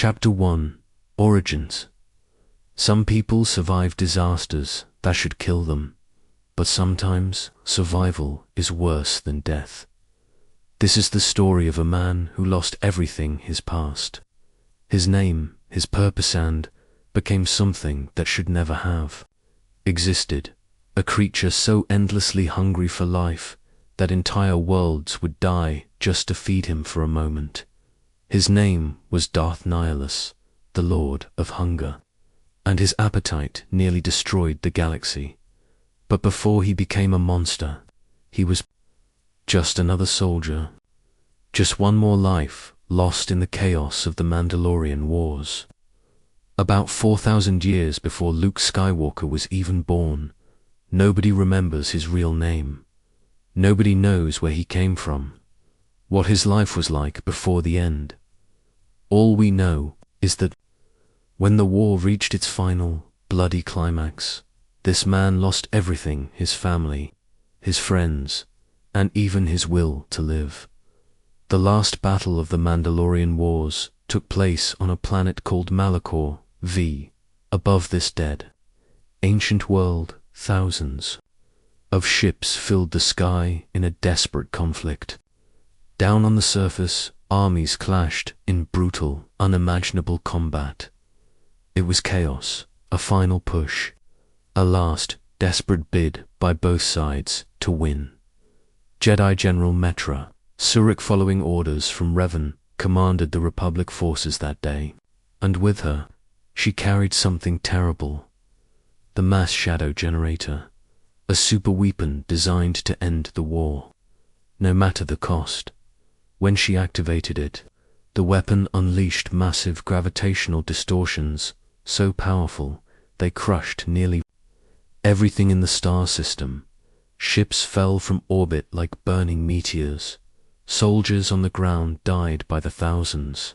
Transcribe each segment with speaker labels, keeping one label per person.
Speaker 1: Chapter 1: Origins. Some people survive disasters that should kill them, but sometimes survival is worse than death. This is the story of a man who lost everything: his past, his name, his purpose, and became something that should never have existed. A creature so endlessly hungry for life that entire worlds would die just to feed him for a moment. His name was Darth Nihilus, the Lord of Hunger, and his appetite nearly destroyed the galaxy. But before he became a monster, he was just another soldier. Just one more life lost in the chaos of the Mandalorian Wars. About 4,000 years before Luke Skywalker was even born, nobody remembers his real name. Nobody knows where he came from, what his life was like before the end. All we know is that when the war reached its final, bloody climax, this man lost everything: his family, his friends, and even his will to live. The last battle of the Mandalorian Wars took place on a planet called Malachor V. Above this dead, ancient world, thousands of ships filled the sky in a desperate conflict. Down on the surface, armies clashed in brutal, unimaginable combat. It was chaos, a final push, a last, desperate bid by both sides to win. Jedi General Metra, Surik, following orders from Revan, commanded the Republic forces that day, and with her, she carried something terrible: the mass shadow generator, a super weapon designed to end the war, no matter the cost. When she activated it, the weapon unleashed massive gravitational distortions, so powerful they crushed nearly everything in the star system. Ships fell from orbit like burning meteors. Soldiers on the ground died by the thousands.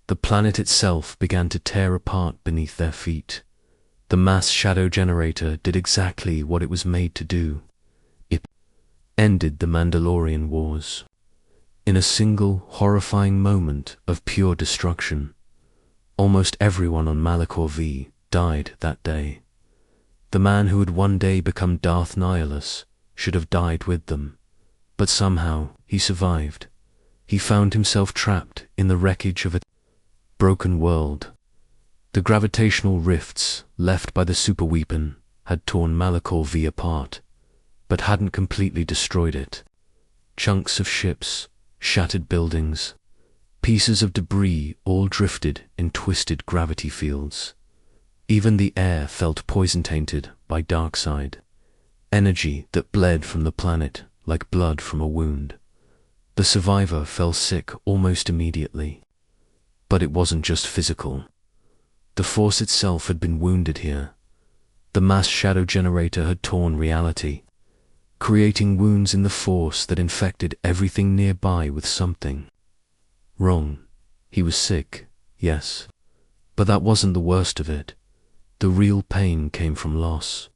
Speaker 1: The planet itself began to tear apart beneath their feet. The mass shadow generator did exactly what it was made to do. It ended the Mandalorian Wars. In a single, horrifying moment of pure destruction, almost everyone on Malachor V died that day. The man who would one day become Darth Nihilus should have died with them, but somehow he survived. He found himself trapped in the wreckage of a broken world. The gravitational rifts left by the super weapon had torn Malachor V apart, but hadn't completely destroyed it. Chunks of ships, shattered buildings, pieces of debris all drifted in twisted gravity fields. Even the air felt poison-tainted by dark side, energy that bled from the planet like blood from a wound. The survivor fell sick almost immediately. But it wasn't just physical. The Force itself had been wounded here. The mass shadow generator had torn reality, creating wounds in the Force that infected everything nearby with something wrong. He was sick, yes, but that wasn't the worst of it. The real pain came from loss.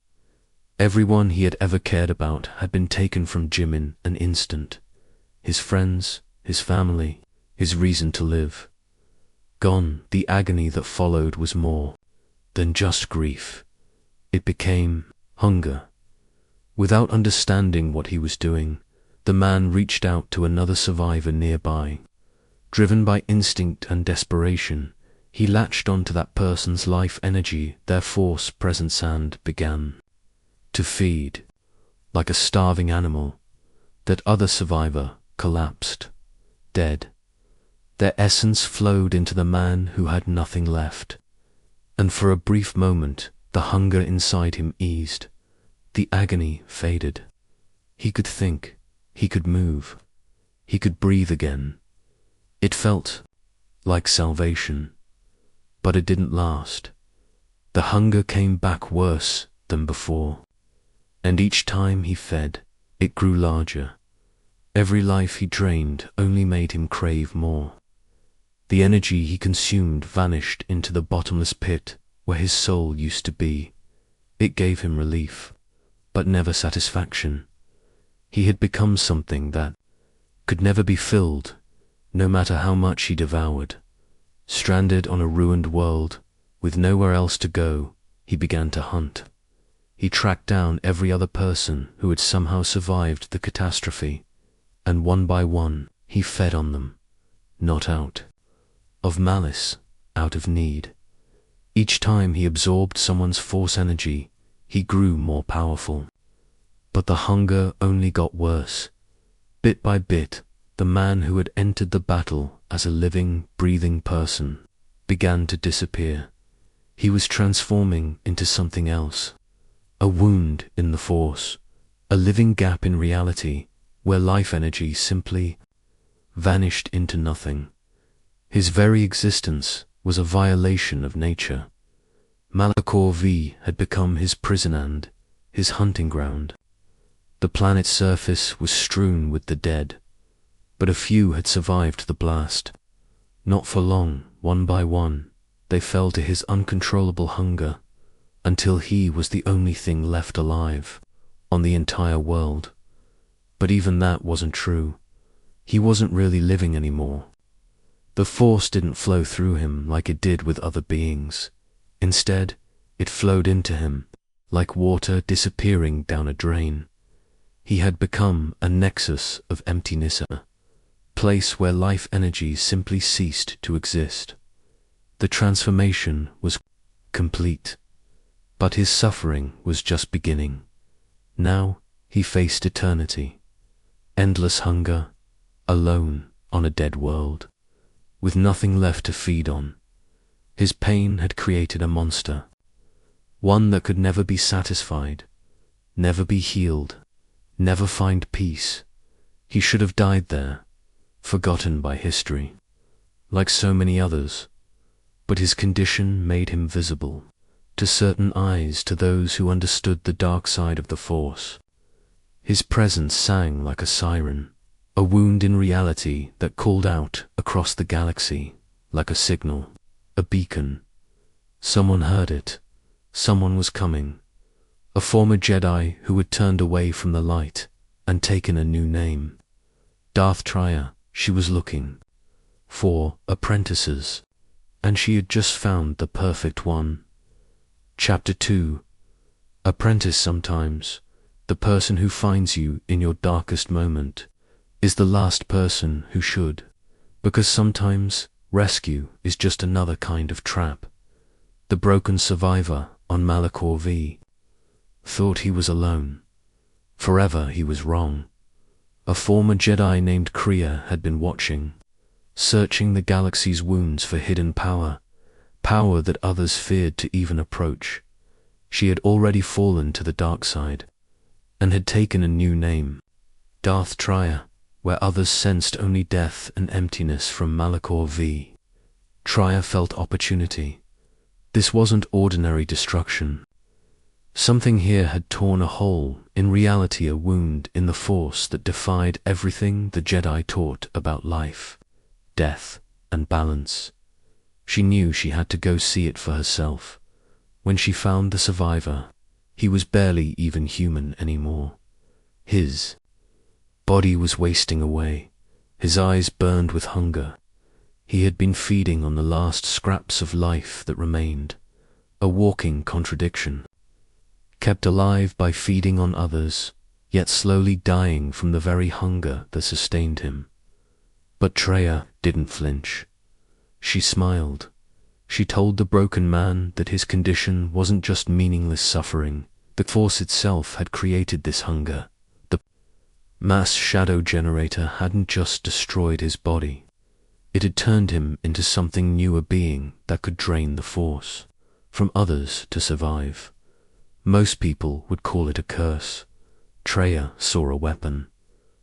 Speaker 1: Everyone he had ever cared about had been taken from Jim in an instant. His friends, his family, his reason to live. Gone. The agony that followed was more than just grief. It became hunger. Without understanding what he was doing, the man reached out to another survivor nearby. Driven by instinct and desperation, he latched onto that person's life energy, their Force presence, and began to feed. Like a starving animal, that other survivor collapsed, dead. Their essence flowed into the man who had nothing left, and for a brief moment the hunger inside him eased. The agony faded. He could think, he could move, he could breathe again. It felt like salvation, but it didn't last. The hunger came back worse than before, and each time he fed, it grew larger. Every life he drained only made him crave more. The energy he consumed vanished into the bottomless pit where his soul used to be. It gave him relief, but never satisfaction. He had become something that could never be filled, no matter how much he devoured. Stranded on a ruined world, with nowhere else to go, he began to hunt. He tracked down every other person who had somehow survived the catastrophe, and one by one he fed on them, not out of malice, out of need. Each time he absorbed someone's force energy, he grew more powerful. But the hunger only got worse. Bit by bit, the man who had entered the battle as a living, breathing person began to disappear. He was transforming into something else. A wound in the force, a living gap in reality where life energy simply vanished into nothing. His very existence was a violation of nature. Malachor V had become his prison and his hunting ground. The planet's surface was strewn with the dead, but a few had survived the blast. Not for long, one by one, they fell to his uncontrollable hunger, until he was the only thing left alive on the entire world. But even that wasn't true. He wasn't really living anymore. The force didn't flow through him like it did with other beings. Instead, it flowed into him, like water disappearing down a drain. He had become a nexus of emptiness, a place where life energy simply ceased to exist. The transformation was complete, but his suffering was just beginning. Now he faced eternity, endless hunger, alone on a dead world, with nothing left to feed on. His pain had created a monster, one that could never be satisfied, never be healed, never find peace. He should have died there, forgotten by history, like so many others, but his condition made him visible to certain eyes, to those who understood the dark side of the Force. His presence sang like a siren, a wound in reality that called out across the galaxy like a signal, a beacon. Someone heard it. Someone was coming. A former Jedi who had turned away from the light and taken a new name. Darth Nihilus. She was looking for apprentices, and she had just found the perfect one. Chapter 2. Apprentice. Sometimes, the person who finds you in your darkest moment is the last person who should, because sometimes rescue is just another kind of trap. The broken survivor on Malachor V thought he was alone. Forever he was wrong. A former Jedi named Kriya had been watching, searching the galaxy's wounds for hidden power, power that others feared to even approach. She had already fallen to the dark side, and had taken a new name, Darth Nihilus, where others sensed only death and emptiness from Malachor V. Nihilus felt opportunity. This wasn't ordinary destruction. Something here had torn a hole, in reality a wound in the Force that defied everything the Jedi taught about life, death, and balance. She knew she had to go see it for herself. When she found the survivor, he was barely even human anymore. His body was wasting away. His eyes burned with hunger. He had been feeding on the last scraps of life that remained, a walking contradiction. Kept alive by feeding on others, yet slowly dying from the very hunger that sustained him. But Traya didn't flinch. She smiled. She told the broken man that his condition wasn't just meaningless suffering. The Force itself had created this hunger. The mass shadow generator hadn't just destroyed his body. It had turned him into something new, a being that could drain the Force from others to survive. Most people would call it a curse. Traya saw a weapon.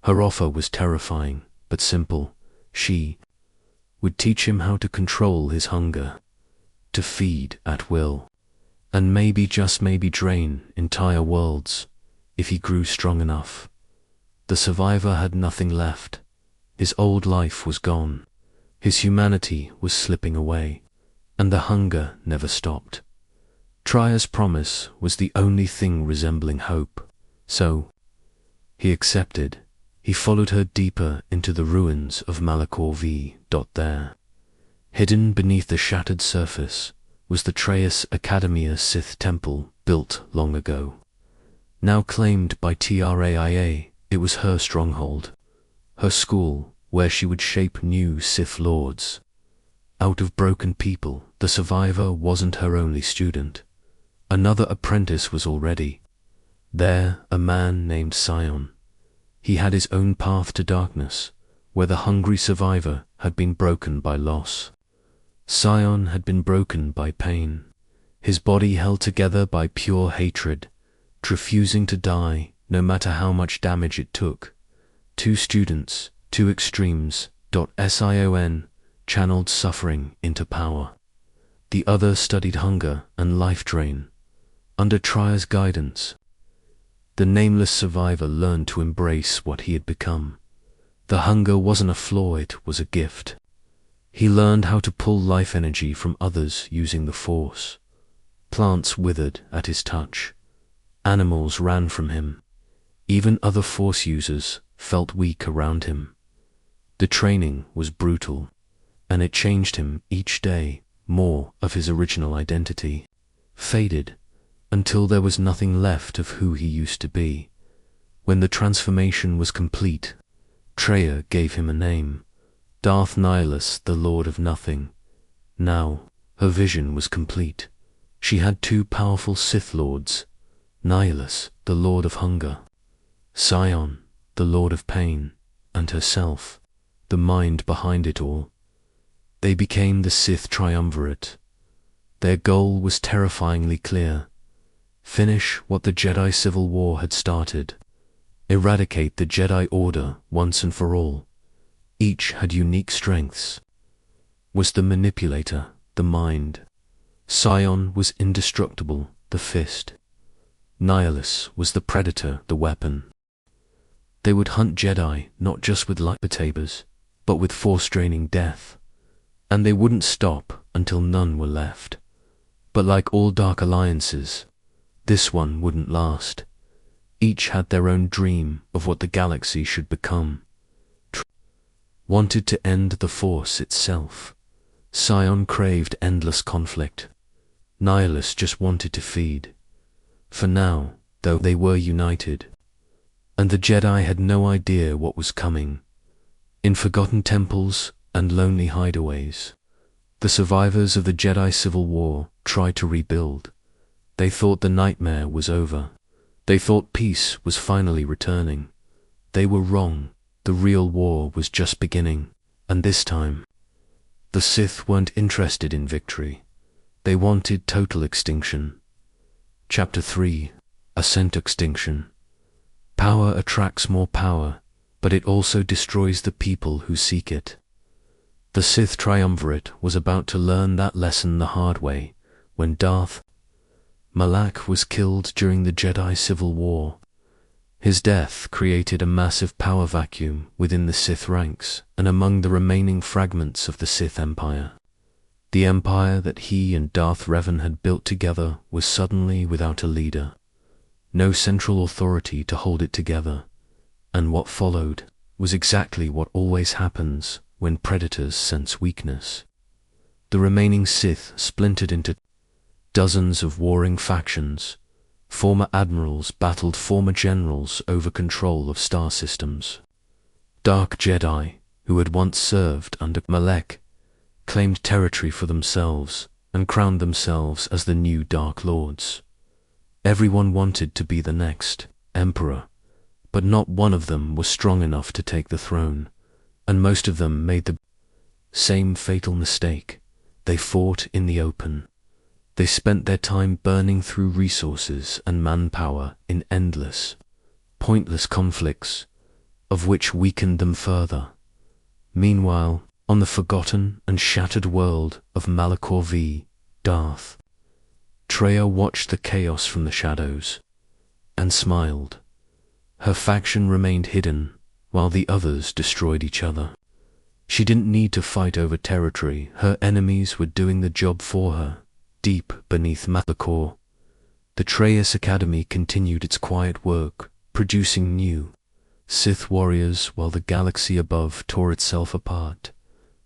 Speaker 1: Her offer was terrifying, but simple. She would teach him how to control his hunger, to feed at will, and maybe, just maybe, drain entire worlds if he grew strong enough. The survivor had nothing left. His old life was gone. His humanity was slipping away, and the hunger never stopped. Traya's promise was the only thing resembling hope, so he accepted. He followed her deeper into the ruins of Malachor V. There, Hidden beneath the shattered surface was the Trajas Academia Sith Temple built long ago. Now claimed by Traia, it was her stronghold, her school where she would shape new Sith Lords. Out of broken people, the survivor wasn't her only student. Another apprentice was already there, a man named Sion. He had his own path to darkness, where the hungry survivor had been broken by loss. Sion had been broken by pain, his body held together by pure hatred, refusing to die no matter how much damage it took. Two students, two extremes. Sion channeled suffering into power. The other studied hunger and life drain. Under Traja's guidance, the nameless survivor learned to embrace what he had become. The hunger wasn't a flaw, it was a gift. He learned how to pull life energy from others using the Force. Plants withered at his touch. Animals ran from him. Even other Force users felt weak around him. The training was brutal, and it changed him each day. More of his original identity faded until there was nothing left of who he used to be. When the transformation was complete, Traja gave him a name, Darth Nihilus, the Lord of Nothing. Now, her vision was complete. She had two powerful Sith Lords, Nihilus, the Lord of Hunger, Sion, the Lord of Pain, and herself, the mind behind it all. They became the Sith Triumvirate. Their goal was terrifyingly clear: finish what the Jedi Civil War had started. Eradicate the Jedi Order once and for all. Each had unique strengths. Was the manipulator, the mind. Sion was indestructible, the fist. Nihilus was the predator, the weapon. They would hunt Jedi not just with lightsabers, but with Force-draining death. And they wouldn't stop until none were left. But like all dark alliances, this one wouldn't last. Each had their own dream of what the galaxy should become. Wanted to end the Force itself. Sion craved endless conflict. Nihilus just wanted to feed. For now, though, they were united. And the Jedi had no idea what was coming. In forgotten temples and lonely hideaways, the survivors of the Jedi Civil War tried to rebuild. They thought the nightmare was over. They thought peace was finally returning. They were wrong. The real war was just beginning. And this time, the Sith weren't interested in victory. They wanted total extinction. Chapter 3: Ascent Extinction. Power attracts more power, but it also destroys the people who seek it. The Sith Triumvirate was about to learn that lesson the hard way when Darth Malak was killed during the Jedi Civil War. His death created a massive power vacuum within the Sith ranks and among the remaining fragments of the Sith Empire. The empire that he and Darth Revan had built together was suddenly without a leader. No central authority to hold it together. And what followed was exactly what always happens when predators sense weakness. The remaining Sith splintered into dozens of warring factions. Former admirals battled former generals over control of star systems. Dark Jedi, who had once served under Malak, claimed territory for themselves and crowned themselves as the new Dark Lords. Everyone wanted to be the next emperor, but not one of them was strong enough to take the throne, and most of them made the same fatal mistake. They fought in the open. They spent their time burning through resources and manpower in endless, pointless conflicts, of which weakened them further. Meanwhile, on the forgotten and shattered world of Malachor V, Darth Traja watched the chaos from the shadows and smiled. Her faction remained hidden while the others destroyed each other. She didn't need to fight over territory. Her enemies were doing the job for her. Deep beneath Malachor, the Trajas Academy continued its quiet work, producing new Sith warriors while the galaxy above tore itself apart.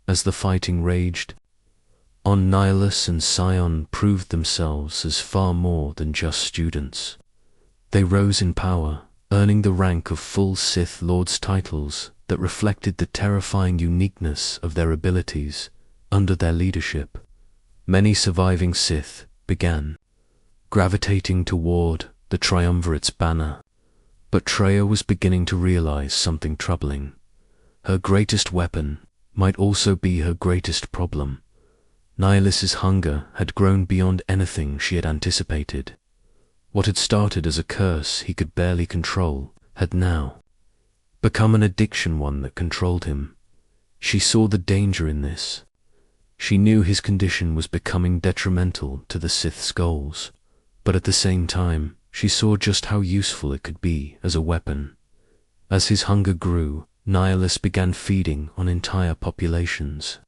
Speaker 1: As the fighting raged, Nihilus and Sion proved themselves as far more than just students. They rose in power, earning the rank of full Sith Lords titles that reflected the terrifying uniqueness of their abilities under their leadership. Many surviving Sith began gravitating toward the Triumvirate's banner, but Traya was beginning to realize something troubling. Her greatest weapon might also be her greatest problem. Nihilus's hunger had grown beyond anything she had anticipated. What had started as a curse he could barely control had now become an addiction, one that controlled him. She saw the danger in this. She knew his condition was becoming detrimental to the Sith's goals, but at the same time, she saw just how useful it could be as a weapon. As his hunger grew, Nihilus began feeding on entire populations.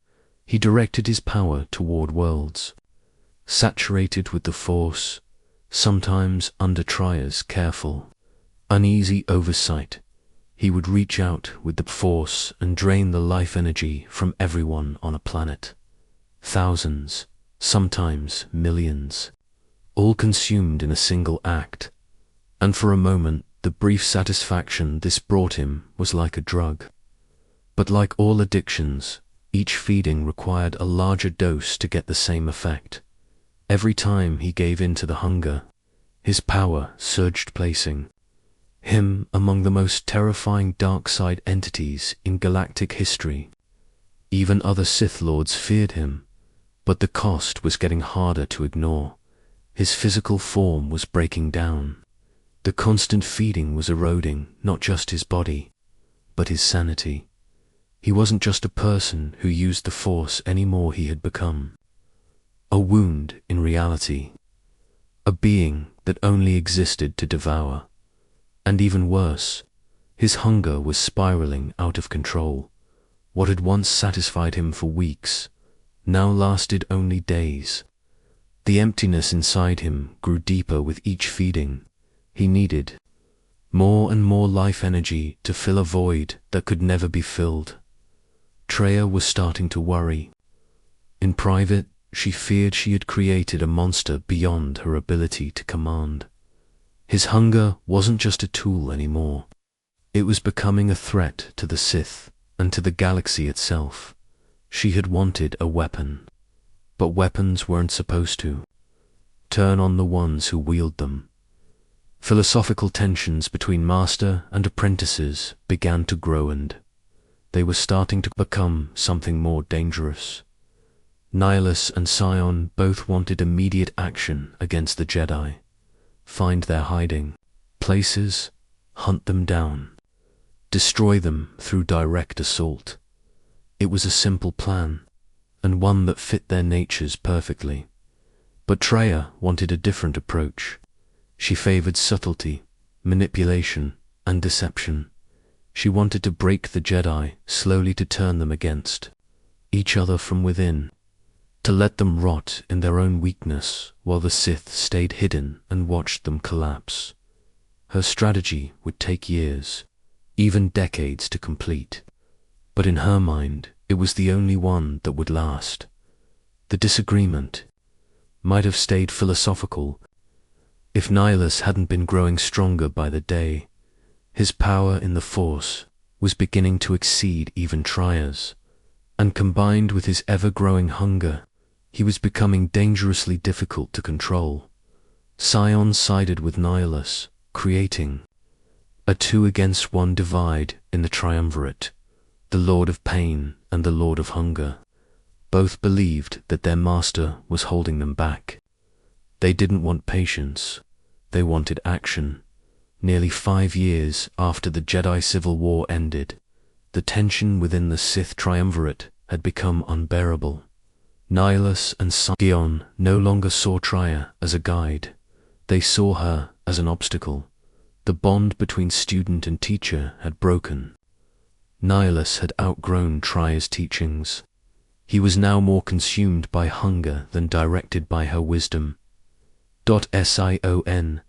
Speaker 1: He directed his power toward worlds saturated with the Force, sometimes under Traya's careful, uneasy oversight. He would reach out with the Force and drain the life energy from everyone on a planet. Thousands, sometimes millions, all consumed in a single act. And for a moment, the brief satisfaction this brought him was like a drug. But like all addictions, each feeding required a larger dose to get the same effect. Every time he gave in to the hunger, his power surged, placing him among the most terrifying dark side entities in galactic history. Even other Sith Lords feared him, but the cost was getting harder to ignore. His physical form was breaking down. The constant feeding was eroding not just his body, but his sanity. He wasn't just a person who used the Force anymore, he had become a wound in reality, a being that only existed to devour. And even worse, his hunger was spiraling out of control. What had once satisfied him for weeks now lasted only days. The emptiness inside him grew deeper with each feeding. He needed more and more life energy to fill a void that could never be filled. Traya was starting to worry. In private, she feared she had created a monster beyond her ability to command. His hunger wasn't just a tool anymore. It was becoming a threat to the Sith and to the galaxy itself. She had wanted a weapon, but weapons weren't supposed to turn on the ones who wield them. Philosophical tensions between master and apprentices began to grow, and they were starting to become something more dangerous. Nihilus and Sion both wanted immediate action against the Jedi. Find their hiding places, hunt them down, destroy them through direct assault. It was a simple plan, and one that fit their natures perfectly. But Traya wanted a different approach. She favored subtlety, manipulation, and deception. She wanted to break the Jedi slowly, to turn them against each other from within, to let them rot in their own weakness while the Sith stayed hidden and watched them collapse. Her strategy would take years, even decades to complete, but in her mind it was the only one that would last. The disagreement might have stayed philosophical if Nihilus hadn't been growing stronger by the day. His power in the Force was beginning to exceed even Traya's, and combined with his ever-growing hunger, he was becoming dangerously difficult to control. Sion sided with Nihilus, creating a 2-against-1 divide in the Triumvirate. The Lord of Pain and the Lord of Hunger both believed that their master was holding them back. They didn't want patience, they wanted action. Nearly 5 years after the Jedi Civil War ended, the tension within the Sith Triumvirate had become unbearable. Nihilus and Sion no longer saw Traya as a guide. They saw her as an obstacle. The bond between student and teacher had broken. Nihilus had outgrown Traya's teachings. He was now more consumed by hunger than directed by her wisdom. Sion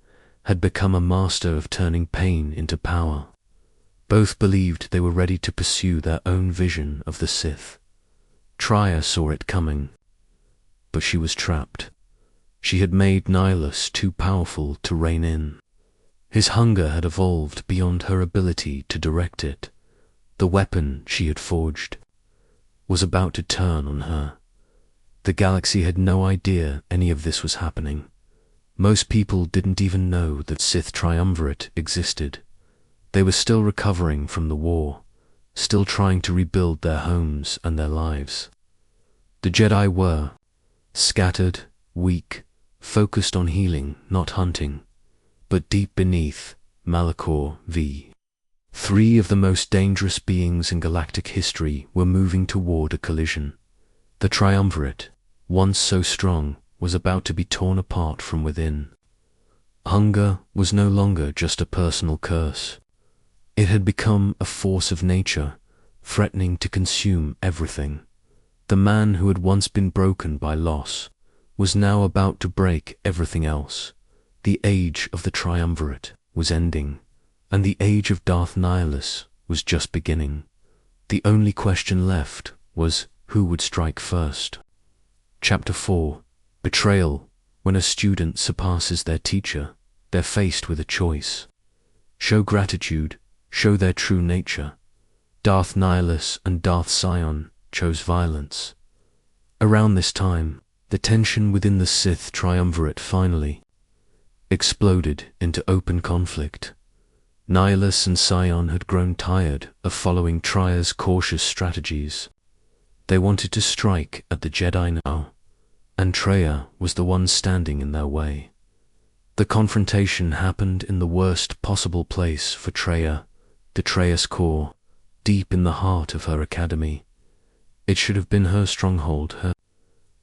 Speaker 1: had become a master of turning pain into power. Both believed they were ready to pursue their own vision of the Sith. Traya saw it coming. but she was trapped. She had made Nihilus too powerful to rein in. His hunger had evolved beyond her ability to direct it. The weapon she had forged was about to turn on her. The galaxy had no idea any of this was happening. Most people didn't even know that Sith Triumvirate existed. They were still recovering from the war, still trying to rebuild their homes and their lives. The Jedi were scattered, weak, focused on healing, not hunting. But deep beneath, Malachor v. 3 of the most dangerous beings in galactic history were moving toward a collision. The Triumvirate, once so strong, was about to be torn apart from within. Hunger was no longer just a personal curse. It had become a force of nature, threatening to consume everything. The man who had once been broken by loss was now about to break everything else. The age of the Triumvirate was ending, and the age of Darth Nihilus was just beginning. The only question left was who would strike first. Chapter 4. Betrayal. When a student surpasses their teacher, they're faced with a choice. Show gratitude, show their true nature. Darth Nihilus and Darth Sion chose violence. Around this time, the tension within the Sith Triumvirate finally exploded into open conflict. Nihilus and Sion had grown tired of following Tria's cautious strategies. They wanted to strike at the Jedi now, and Traya was the one standing in their way. The confrontation happened in the worst possible place for Traya, the Trayus core, deep in the heart of her academy. It should have been her stronghold, her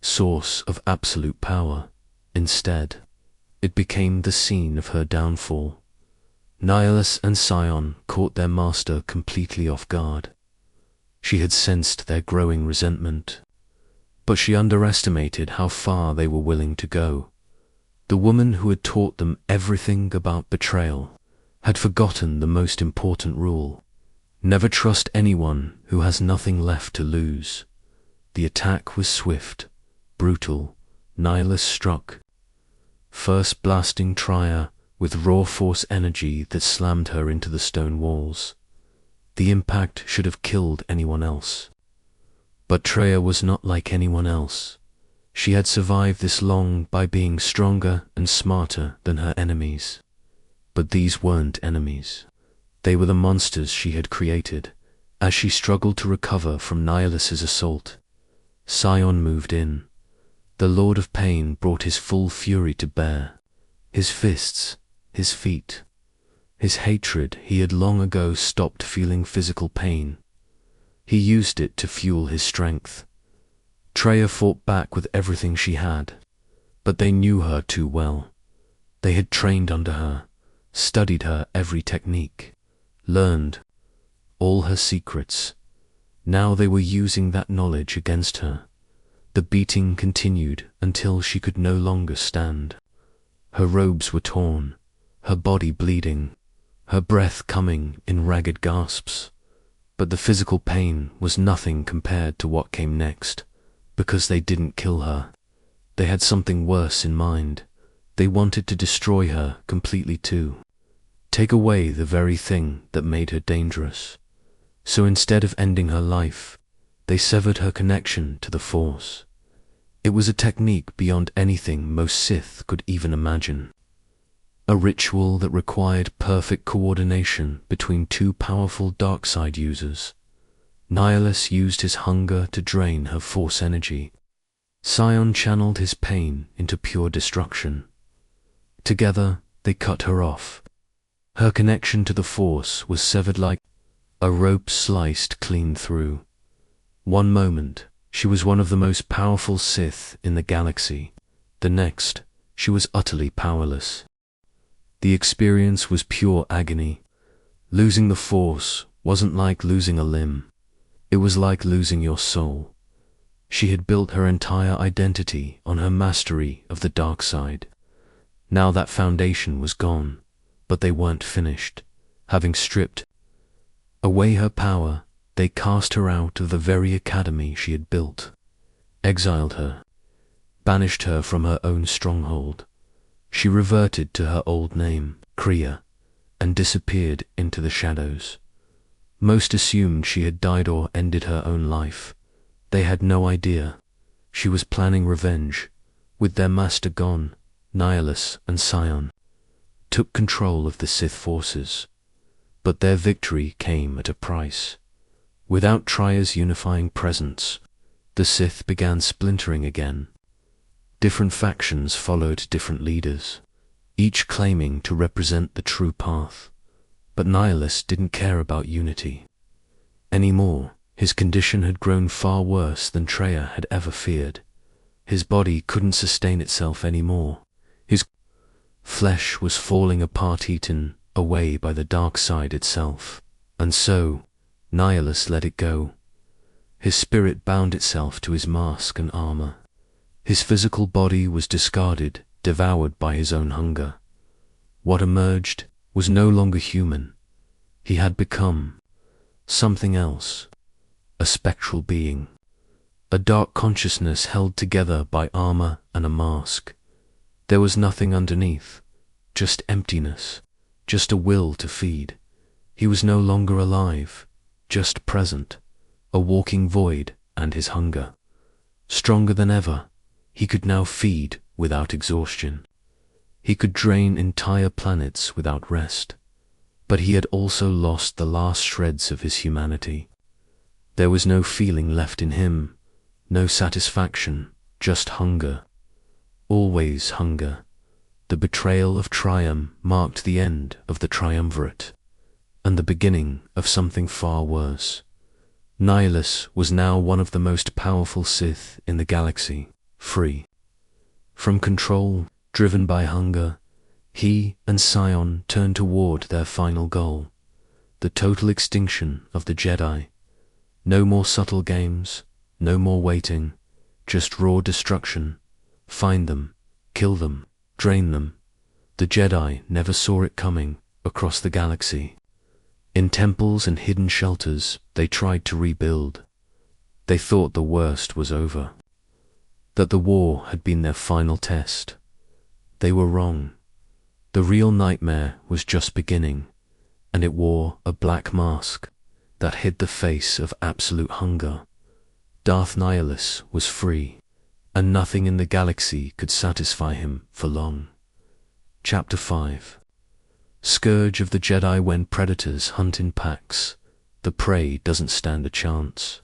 Speaker 1: source of absolute power. Instead, it became the scene of her downfall. Nihilus and Sion caught their master completely off guard. She had sensed their growing resentment, but she underestimated how far they were willing to go. The woman who had taught them everything about betrayal had forgotten the most important rule: never trust anyone who has nothing left to lose. The attack was swift, brutal. Nihilus struck, first blasting Traya with raw force energy that slammed her into the stone walls. The impact should have killed anyone else. But Traya was not like anyone else. She had survived this long by being stronger and smarter than her enemies. But these weren't enemies. They were the monsters she had created. As she struggled to recover from Nihilus's assault, Sion moved in. The Lord of Pain brought his full fury to bear. His fists, his feet, his hatred. He had long ago stopped feeling physical pain. He used it to fuel his strength. Traya fought back with everything she had, but they knew her too well. They had trained under her, studied her every technique, learned all her secrets. Now they were using that knowledge against her. The beating continued until she could no longer stand. Her robes were torn, her body bleeding, her breath coming in ragged gasps. But the physical pain was nothing compared to what came next. Because they didn't kill her, they had something worse in mind. They wanted to destroy her completely too. Take away the very thing that made her dangerous. So instead of ending her life, they severed her connection to the Force. It was a technique beyond anything most Sith could even imagine. A ritual that required perfect coordination between two powerful dark side users. Nihilus used his hunger to drain her Force energy. Sion channeled his pain into pure destruction. Together, they cut her off. Her connection to the Force was severed like a rope sliced clean through. One moment, she was one of the most powerful Sith in the galaxy. The next, she was utterly powerless. The experience was pure agony. Losing the Force wasn't like losing a limb. It was like losing your soul. She had built her entire identity on her mastery of the dark side. Now that foundation was gone, but they weren't finished. Having stripped away her power, they cast her out of the very academy she had built, exiled her, banished her from her own stronghold. She reverted to her old name, Kriya, and disappeared into the shadows. Most assumed she had died or ended her own life. They had no idea. She was planning revenge. With their master gone, Nihilus and Sion took control of the Sith forces. But their victory came at a price. Without Tria's unifying presence, the Sith began splintering again. Different factions followed different leaders, each claiming to represent the true path. But Nihilus didn't care about unity anymore. His condition had grown far worse than Traya had ever feared. His body couldn't sustain itself anymore. His flesh was falling apart, eaten away by the dark side itself. And so, Nihilus let it go. His spirit bound itself to his mask and armor. His physical body was discarded, devoured by his own hunger. What emerged was no longer human. He had become something else, a spectral being, a dark consciousness held together by armor and a mask. There was nothing underneath, just emptiness, just a will to feed. He was no longer alive, just present, a walking void, and his hunger. Stronger than ever, he could now feed without exhaustion. He could drain entire planets without rest. But he had also lost the last shreds of his humanity. There was no feeling left in him, no satisfaction, just hunger. Always hunger. The betrayal of Triumph marked the end of the triumvirate, and the beginning of something far worse. Nihilus was now one of the most powerful Sith in the galaxy, free from control, driven by hunger. He and Sion turned toward their final goal, the total extinction of the Jedi. No more subtle games, no more waiting, just raw destruction. Find them, kill them, drain them. The Jedi never saw it coming across the galaxy. In temples and hidden shelters, they tried to rebuild. They thought the worst was over, that the war had been their final test. They were wrong. The real nightmare was just beginning, and it wore a black mask that hid the face of absolute hunger. Darth Nihilus was free, and nothing in the galaxy could satisfy him for long. Chapter 5. Scourge of the Jedi. When predators hunt in packs, the prey doesn't stand a chance.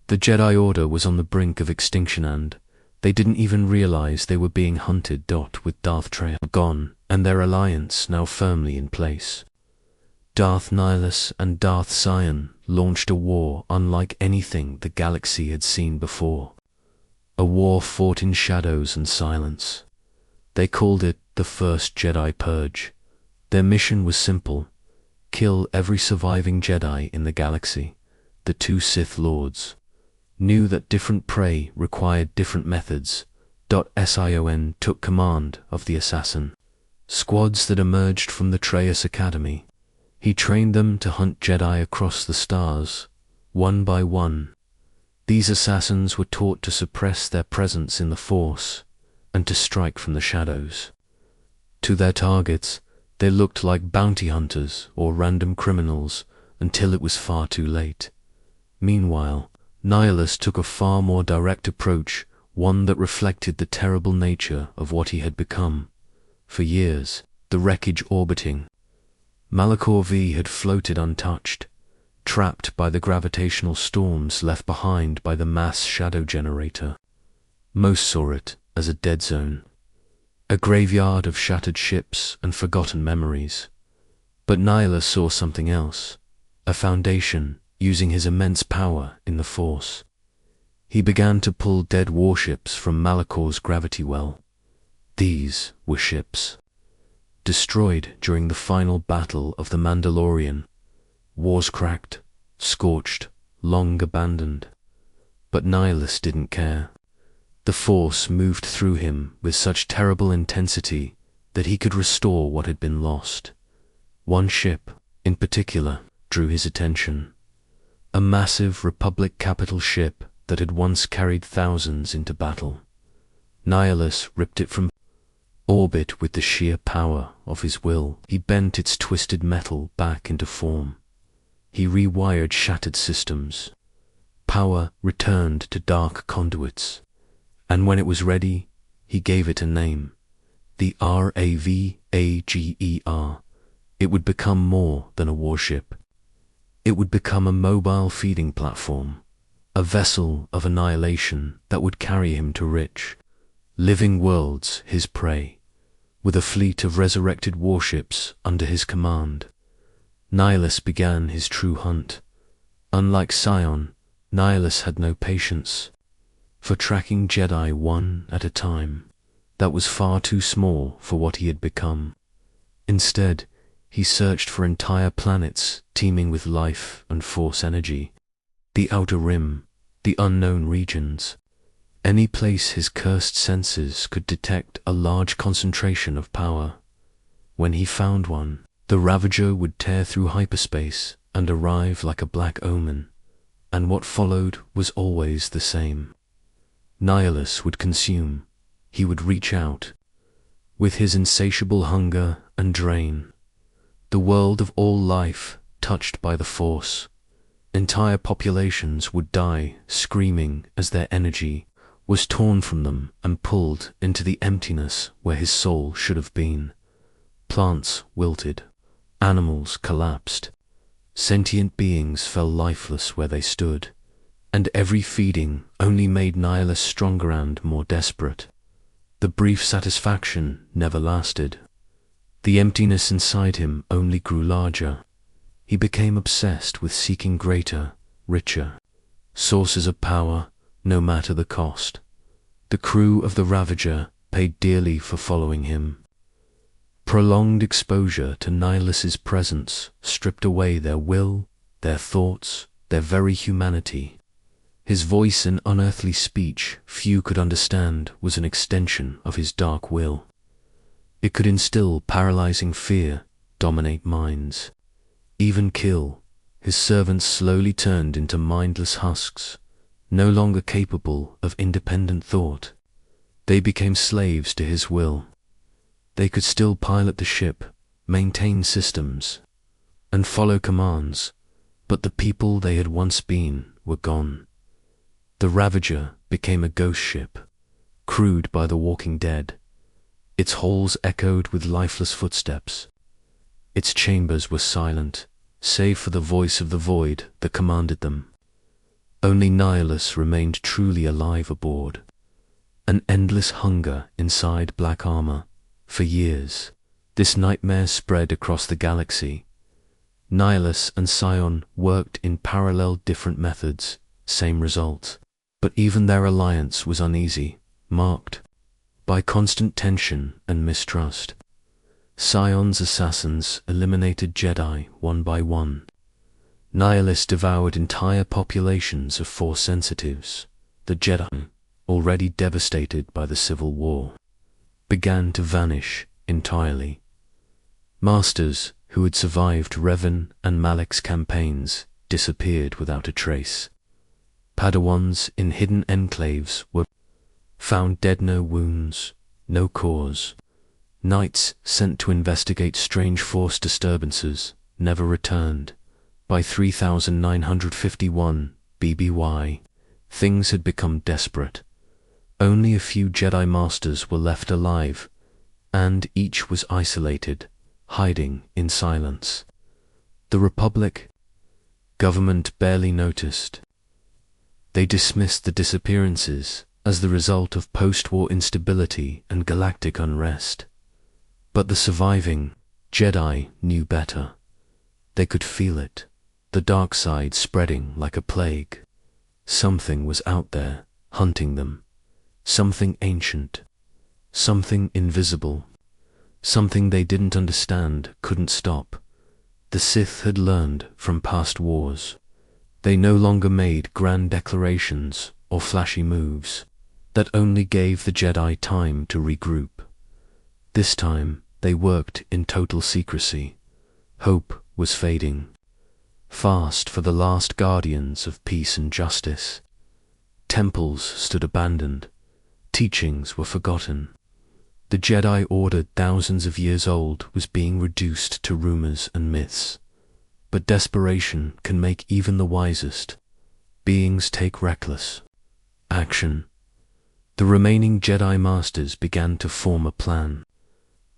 Speaker 1: The Jedi Order was on the brink of extinction, and they didn't even realize they were being hunted. With Darth Traya gone, and their alliance now firmly in place, Darth Nihilus and Darth Sion launched a war unlike anything the galaxy had seen before. A war fought in shadows and silence. They called it the First Jedi Purge. Their mission was simple: kill every surviving Jedi in the galaxy. The two Sith Lords knew that different prey required different methods. Sion took command of the assassin squads that emerged from the Trayus Academy. He trained them to hunt Jedi across the stars, one by one. These assassins were taught to suppress their presence in the Force and to strike from the shadows. To their targets, they looked like bounty hunters or random criminals until it was far too late. Meanwhile, Nihilus took a far more direct approach, one that reflected the terrible nature of what he had become. For years, the wreckage orbiting Malachor V had floated untouched, trapped by the gravitational storms left behind by the mass shadow generator. Most saw it as a dead zone, a graveyard of shattered ships and forgotten memories. But Nihilus saw something else, a foundation using his immense power in the Force. He began to pull dead warships from Malachor's gravity well. These were ships destroyed during the final battle of the Mandalorian Wars, cracked, scorched, long abandoned. But Nihilus didn't care. The Force moved through him with such terrible intensity that he could restore what had been lost. One ship, in particular, drew his attention. A massive Republic capital ship that had once carried thousands into battle. Nihilus ripped it from orbit with the sheer power of his will. He bent its twisted metal back into form. He rewired shattered systems. Power returned to dark conduits. And when it was ready, he gave it a name. The Ravager. It would become more than a warship. It would become a mobile feeding platform, a vessel of annihilation that would carry him to rich, living worlds his prey, with a fleet of resurrected warships under his command. Nihilus began his true hunt. Unlike Sion, Nihilus had no patience for tracking Jedi one at a time. That was far too small for what he had become. Instead, he searched for entire planets teeming with life and force energy. The Outer Rim, the unknown regions, any place his cursed senses could detect a large concentration of power. When he found one, the Ravager would tear through hyperspace and arrive like a black omen, and what followed was always the same. Nihilus would consume. He would reach out. With his insatiable hunger and drain, the world of all life touched by the Force, entire populations would die screaming as their energy was torn from them and pulled into the emptiness where his soul should have been. Plants wilted, animals collapsed, sentient beings fell lifeless where they stood, and every feeding only made Nihilus stronger and more desperate. The brief satisfaction never lasted. The emptiness inside him only grew larger. He became obsessed with seeking greater, richer sources of power, no matter the cost. The crew of the Ravager paid dearly for following him. Prolonged exposure to Nihilus's presence stripped away their will, their thoughts, their very humanity. His voice and unearthly speech few could understand was an extension of his dark will. It could instill paralyzing fear, dominate minds, even kill. His servants slowly turned into mindless husks, no longer capable of independent thought. They became slaves to his will. They could still pilot the ship, maintain systems, and follow commands, but the people they had once been were gone. The Ravager became a ghost ship, crewed by the walking dead. Its halls echoed with lifeless footsteps. Its chambers were silent, save for the voice of the void that commanded them. Only Nihilus remained truly alive aboard, an endless hunger inside black armor. For years, this nightmare spread across the galaxy. Nihilus and Sion worked in parallel different methods, same result. But even their alliance was uneasy, marked by constant tension and mistrust. Sion's assassins eliminated Jedi one by one. Nihilus devoured entire populations of Force sensitives. The Jedi, already devastated by the Civil War, began to vanish entirely. Masters who had survived Revan and Malak's campaigns disappeared without a trace. Padawans in hidden enclaves were found dead, no wounds, no cause. Knights sent to investigate strange Force disturbances never returned. By 3951 BBY, things had become desperate. Only a few Jedi Masters were left alive, and each was isolated, hiding in silence. The Republic government barely noticed. They dismissed the disappearances as the result of post-war instability and galactic unrest. But the surviving Jedi knew better. They could feel it, the dark side spreading like a plague. Something was out there, hunting them. Something ancient, something invisible, something they didn't understand, couldn't stop. The Sith had learned from past wars. They no longer made grand declarations or flashy moves that only gave the Jedi time to regroup. This time, they worked in total secrecy. Hope was fading, fast for the last guardians of peace and justice. Temples stood abandoned. teachings were forgotten. The Jedi Order, thousands of years old, was being reduced to rumors and myths. But desperation can make even the wisest beings take reckless action. The remaining Jedi Masters began to form a plan.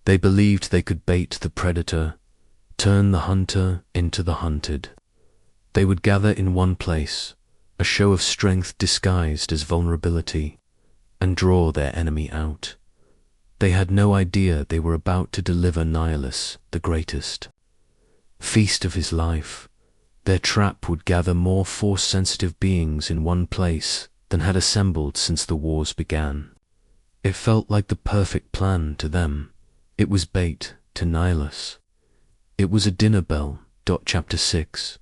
Speaker 1: They believed they could bait the predator, turn the hunter into the hunted. They would gather in one place, a show of strength disguised as vulnerability, and draw their enemy out. They had no idea they were about to deliver Nihilus, the greatest feast of his life. Their trap would gather more Force-sensitive beings in one place than had assembled since the wars began. It felt like the perfect plan to them. It was bait to Nihilus. It was a dinner bell. Chapter 6.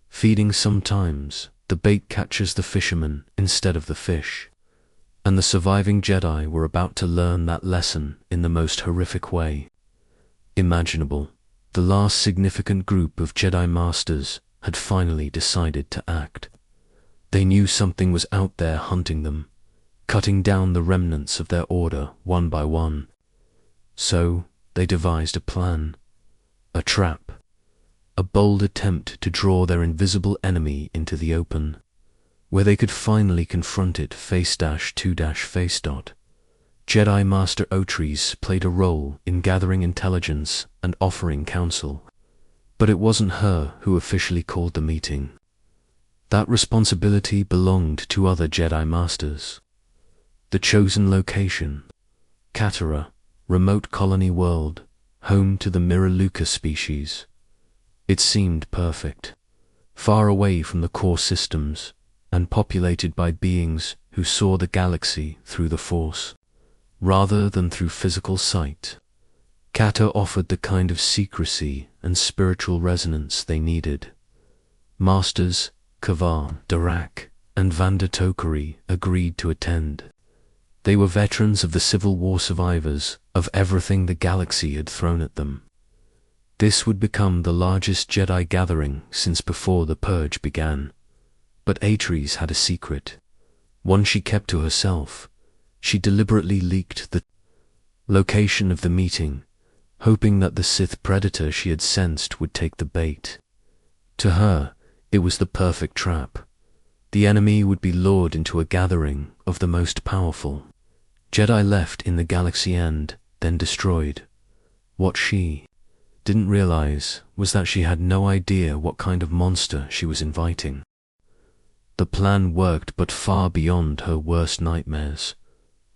Speaker 1: Feeding. Sometimes the bait catches the fisherman instead of the fish. And the surviving Jedi were about to learn that lesson in the most horrific way imaginable. The last significant group of Jedi Masters had finally decided to act. They knew something was out there hunting them, cutting down the remnants of their order one by one. So they devised a plan, a trap, a bold attempt to draw their invisible enemy into the open, where they could finally confront it face-to-face. Jedi Master Otris played a role in gathering intelligence and offering counsel. But it wasn't her who officially called the meeting. That responsibility belonged to other Jedi Masters. The chosen location, Katara, remote colony world, home to the Miraluka species. It seemed perfect, far away from the core systems, and populated by beings who saw the galaxy through the Force, rather than through physical sight. Kata offered the kind of secrecy and spiritual resonance they needed. Masters Kavar, Darak, and Vander Tokari agreed to attend. They were veterans of the Civil War, survivors of everything the galaxy had thrown at them. This would become the largest Jedi gathering since before the Purge began. But Atreides had a secret, one she kept to herself. She deliberately leaked the location of the meeting, hoping that the Sith predator she had sensed would take the bait. To her, it was the perfect trap. The enemy would be lured into a gathering of the most powerful Jedi left in the galaxy and then destroyed. What she didn't realize was that she had no idea what kind of monster she was inviting. The plan worked, but far beyond her worst nightmares.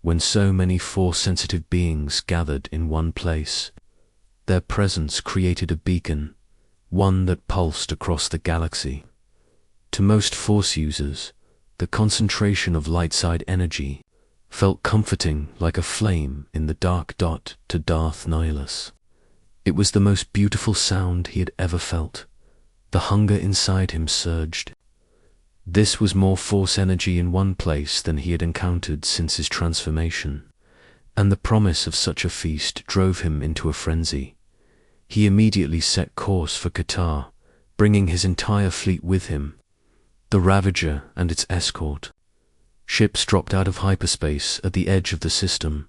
Speaker 1: When so many Force-sensitive beings gathered in one place, their presence created a beacon, one that pulsed across the galaxy. To most Force users, the concentration of light-side energy felt comforting, like a flame in the dark. To Darth Nihilus, it was the most beautiful sound he had ever felt. The hunger inside him surged. This was more Force energy in one place than he had encountered since his transformation, and the promise of such a feast drove him into a frenzy. He immediately set course for Qatar, bringing his entire fleet with him, the Ravager and its escort. Ships dropped out of hyperspace at the edge of the system,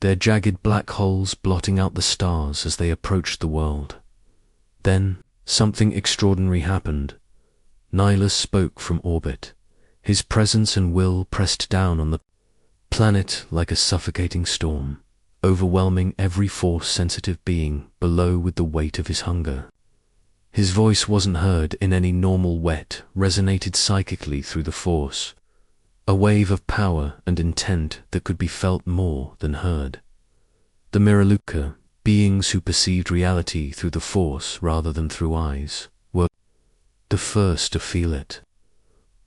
Speaker 1: their jagged black holes blotting out the stars as they approached the world. Then, something extraordinary happened. Nihilus spoke from orbit. His presence and will pressed down on the planet like a suffocating storm, overwhelming every Force-sensitive being below with the weight of his hunger. His voice wasn't heard in any normal wet, resonated psychically through the Force, a wave of power and intent that could be felt more than heard. The Miraluka, beings who perceived reality through the Force rather than through eyes, were the first to feel it.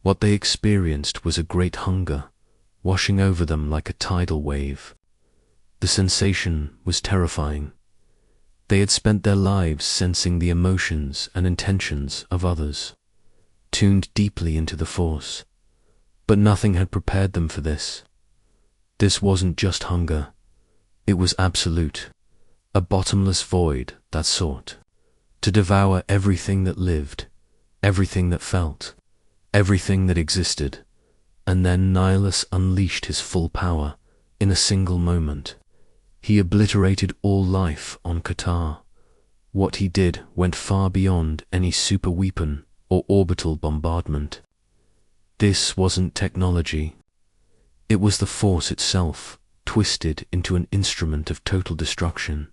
Speaker 1: What they experienced was a great hunger, washing over them like a tidal wave. The sensation was terrifying. They had spent their lives sensing the emotions and intentions of others, tuned deeply into the Force, but nothing had prepared them for this. This wasn't just hunger. It was absolute, a bottomless void that sought to devour everything that lived, everything that felt, everything that existed. And then Nihilus unleashed his full power, In a single moment, he obliterated all life on Qatar. What he did went far beyond any super weapon or orbital bombardment. This wasn't technology. It was the Force itself, twisted into an instrument of total destruction.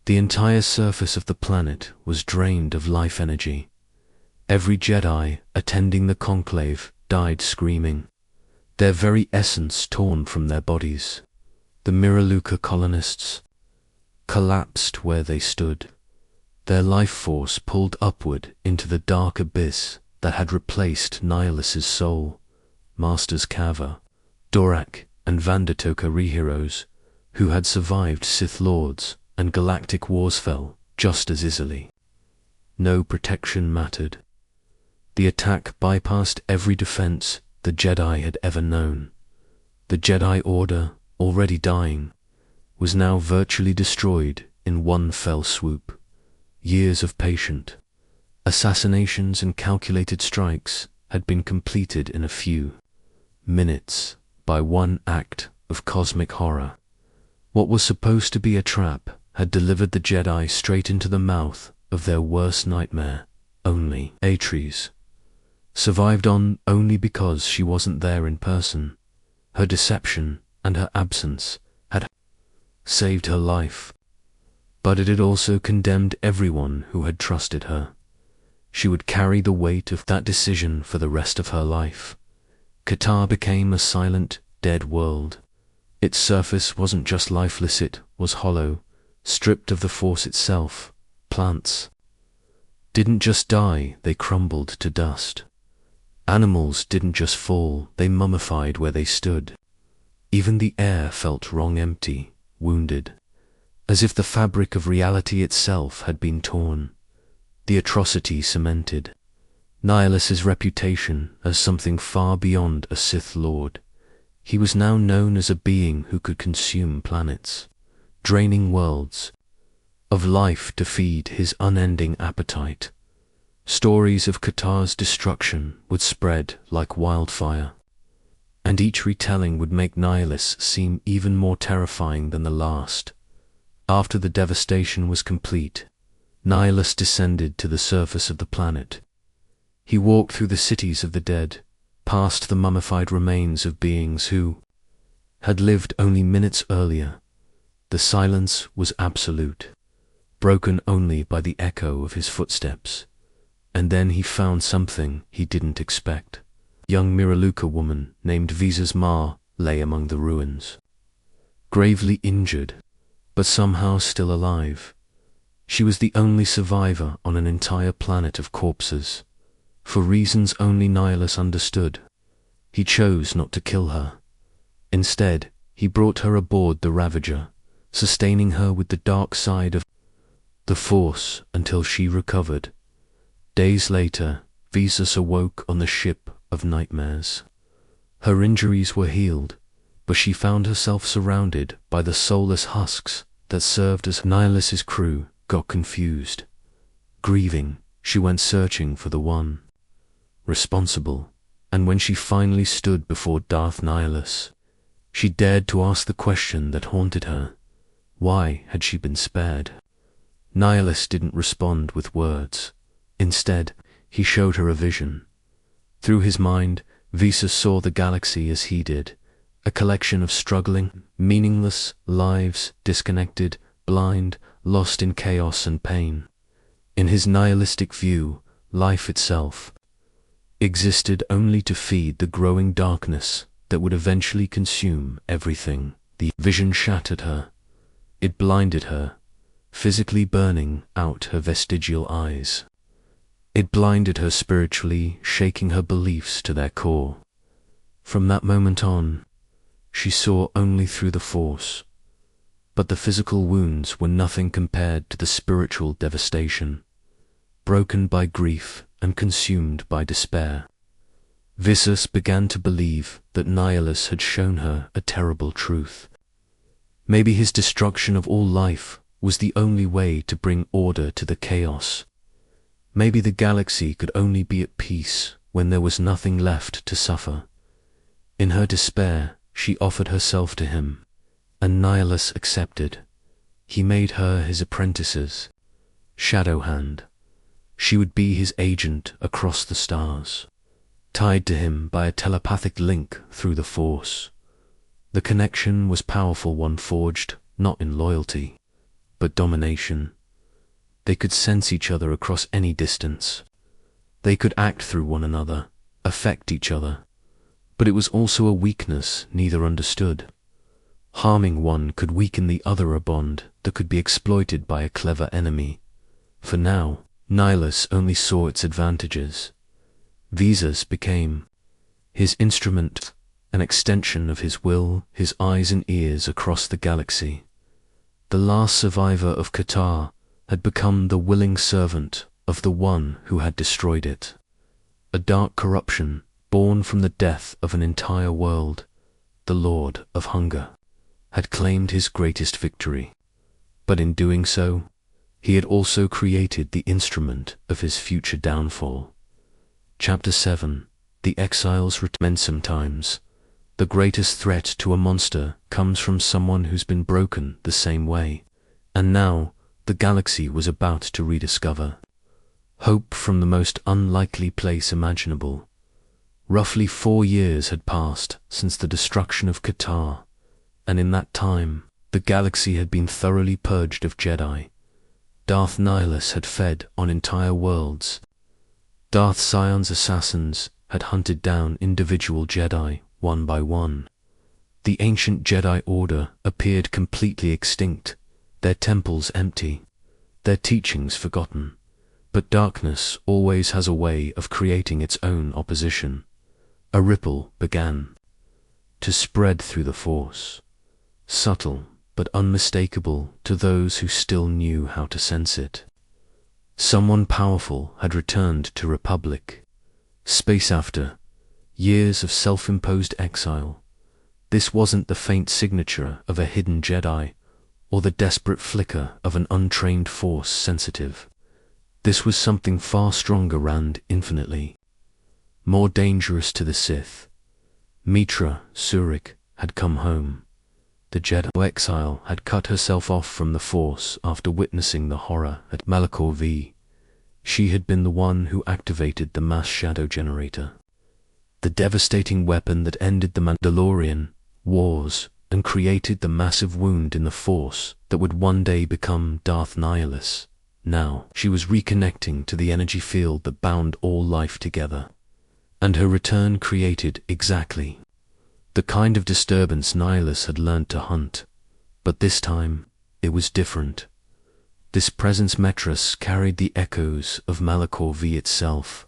Speaker 1: The entire surface of the planet was drained of life energy. Every Jedi attending the conclave died screaming, their very essence torn from their bodies. The Miraluka colonists collapsed where they stood, their life force pulled upward into the dark abyss that had replaced Nihilus's soul. Masters Kava, Dorak, and Vandatoka heroes who had survived Sith Lords and galactic wars fell just as easily. No protection mattered. The attack bypassed every defense the Jedi had ever known. The Jedi Order, already dying, was now virtually destroyed in one fell swoop. Years of patient assassinations and calculated strikes had been completed in a few minutes by one act of cosmic horror. What was supposed to be a trap had delivered the Jedi straight into the mouth of their worst nightmare. Only Atreides survived on only because she wasn't there in person. Her deception and her absence had saved her life, but it had also condemned everyone who had trusted her. She would carry the weight of that decision for the rest of her life. Qatar became a silent, dead world. Its surface wasn't just lifeless, it was hollow, stripped of the Force itself. Plants didn't just die, they crumbled to dust. Animals didn't just fall, they mummified where they stood. Even the air felt wrong, empty, wounded, as if the fabric of reality itself had been torn. The atrocity cemented Nihilus's reputation as something far beyond a Sith Lord. He was now known as a being who could consume planets, draining worlds of life to feed his unending appetite. Stories of Qatar's destruction would spread like wildfire, and each retelling would make Nihilus seem even more terrifying than the last. After the devastation was complete, Nihilus descended to the surface of the planet. He walked through the cities of the dead, past the mummified remains of beings who had lived only minutes earlier. The silence was absolute, broken only by the echo of his footsteps. And then he found something he didn't expect. A young Miraluka woman named Visas Ma lay among the ruins, gravely injured, but somehow still alive. She was the only survivor on an entire planet of corpses. For reasons only Nihilus understood, he chose not to kill her. Instead, he brought her aboard the Ravager, sustaining her with the dark side of the Force until she recovered. Days later, Visas awoke on the ship of nightmares. Her injuries were healed, but she found herself surrounded by the soulless husks that served as Nihilus's crew. Got confused. Grieving, she went searching for the one responsible, and when she finally stood before Darth Nihilus, she dared to ask the question that haunted her. Why had she been spared? Nihilus didn't respond with words. Instead, he showed her a vision. Through his mind, Visas saw the galaxy as he did, a collection of struggling, meaningless lives, disconnected, blind, lost in chaos and pain. In his nihilistic view, life itself existed only to feed the growing darkness that would eventually consume everything. The vision shattered her. It blinded her, physically burning out her vestigial eyes. It blinded her spiritually, shaking her beliefs to their core. From that moment on, she saw only through the Force. But the physical wounds were nothing compared to the spiritual devastation. Broken by grief and consumed by despair, Visas began to believe that Nihilus had shown her a terrible truth. Maybe his destruction of all life was the only way to bring order to the chaos. Maybe the galaxy could only be at peace when there was nothing left to suffer. In her despair, she offered herself to him, and Nihilus accepted. He made her his apprentices. Shadow Hand. She would be his agent across the stars, tied to him by a telepathic link through the Force. The connection was powerful, one forged not in loyalty, but domination. They could sense each other across any distance. They could act through one another, affect each other. But it was also a weakness neither understood. Harming one could weaken the other, a bond that could be exploited by a clever enemy. For now, Nihilus only saw its advantages. Visas became his instrument, an extension of his will, his eyes and ears across the galaxy. The last survivor of Qatar had become the willing servant of the one who had destroyed it. A dark corruption born from the death of an entire world, the Lord of Hunger, had claimed his greatest victory. But in doing so, he had also created the instrument of his future downfall. Chapter 7. The Exiles return. Sometimes, the greatest threat to a monster comes from someone who's been broken the same way, and now the galaxy was about to rediscover hope from the most unlikely place imaginable. Roughly 4 years had passed since the destruction of Qatar, and in that time, the galaxy had been thoroughly purged of Jedi. Darth Nihilus had fed on entire worlds. Darth Sion's assassins had hunted down individual Jedi, one by one. The ancient Jedi Order appeared completely extinct, their temples empty, their teachings forgotten. But darkness always has a way of creating its own opposition. A ripple began to spread through the Force, subtle but unmistakable to those who still knew how to sense it. Someone powerful had returned to Republic space after years of self-imposed exile. This wasn't the faint signature of a hidden Jedi or the desperate flicker of an untrained Force sensitive. This was something far stronger and infinitely more dangerous to the Sith. Mitra Surik had come home. The Jedi exile had cut herself off from the Force after witnessing the horror at Malachor V. She had been the one who activated the mass shadow generator, the devastating weapon that ended the Mandalorian Wars and created the massive wound in the Force that would one day become Darth Nihilus. Now she was reconnecting to the energy field that bound all life together, and her return created exactly the kind of disturbance Nihilus had learned to hunt. But this time, it was different. This presence Metras carried the echoes of Malachor V itself,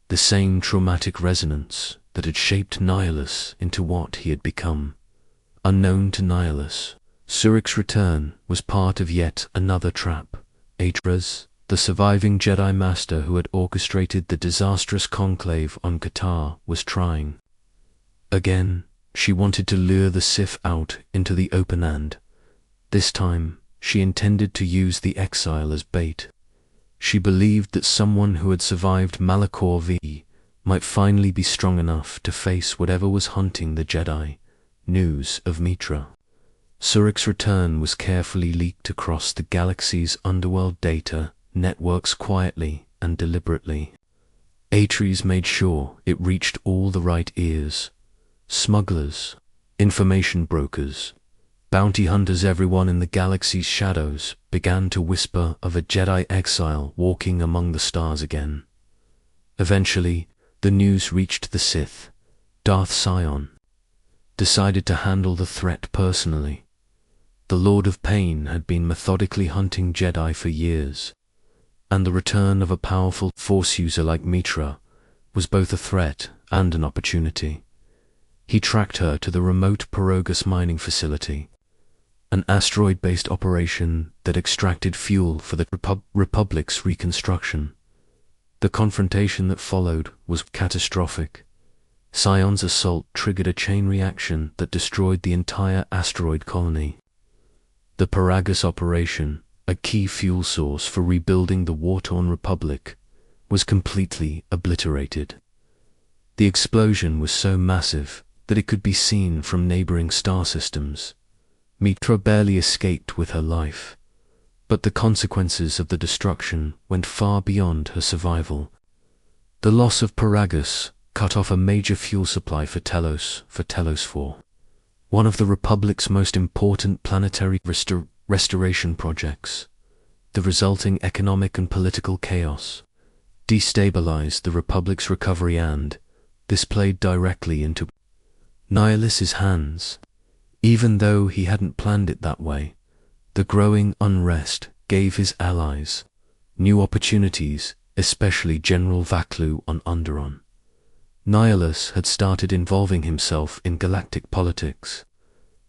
Speaker 1: the same traumatic resonance that had shaped Nihilus into what he had become. Unknown to Nihilus, Surik's return was part of yet another trap. Atras, the surviving Jedi Master who had orchestrated the disastrous conclave on Qatar, was trying. Again, she wanted to lure the Sith out into the open, and this time she intended to use the exile as bait. She believed that someone who had survived Malachor V might finally be strong enough to face whatever was hunting the Jedi. News of Mitra Surik's return was carefully leaked across the galaxy's underworld data networks quietly and deliberately. Atres made sure it reached all the right ears. Smugglers, information brokers, bounty hunters, everyone in the galaxy's shadows began to whisper of a Jedi exile walking among the stars again. Eventually, the news reached the Sith. Darth Sion decided to handle the threat personally. The Lord of Pain had been methodically hunting Jedi for years, and the return of a powerful Force user like Mitra was both a threat and an opportunity. He tracked her to the remote Parogus mining facility, an asteroid-based operation that extracted fuel for the Republic's reconstruction. The confrontation that followed was catastrophic. Sion's assault triggered a chain reaction that destroyed the entire asteroid colony. The Parogus operation, a key fuel source for rebuilding the war-torn Republic, was completely obliterated. The explosion was so massive that it could be seen from neighboring star systems. Mitra barely escaped with her life, but the consequences of the destruction went far beyond her survival. The loss of Paragus cut off a major fuel supply for Telos 4, one of the Republic's most important planetary restoration projects. The resulting economic and political chaos destabilized the Republic's recovery, and this played directly into Nihilus's hands. Even though he hadn't planned it that way, the growing unrest gave his allies new opportunities, especially General Vaklu on Onderon. Nihilus had started involving himself in galactic politics,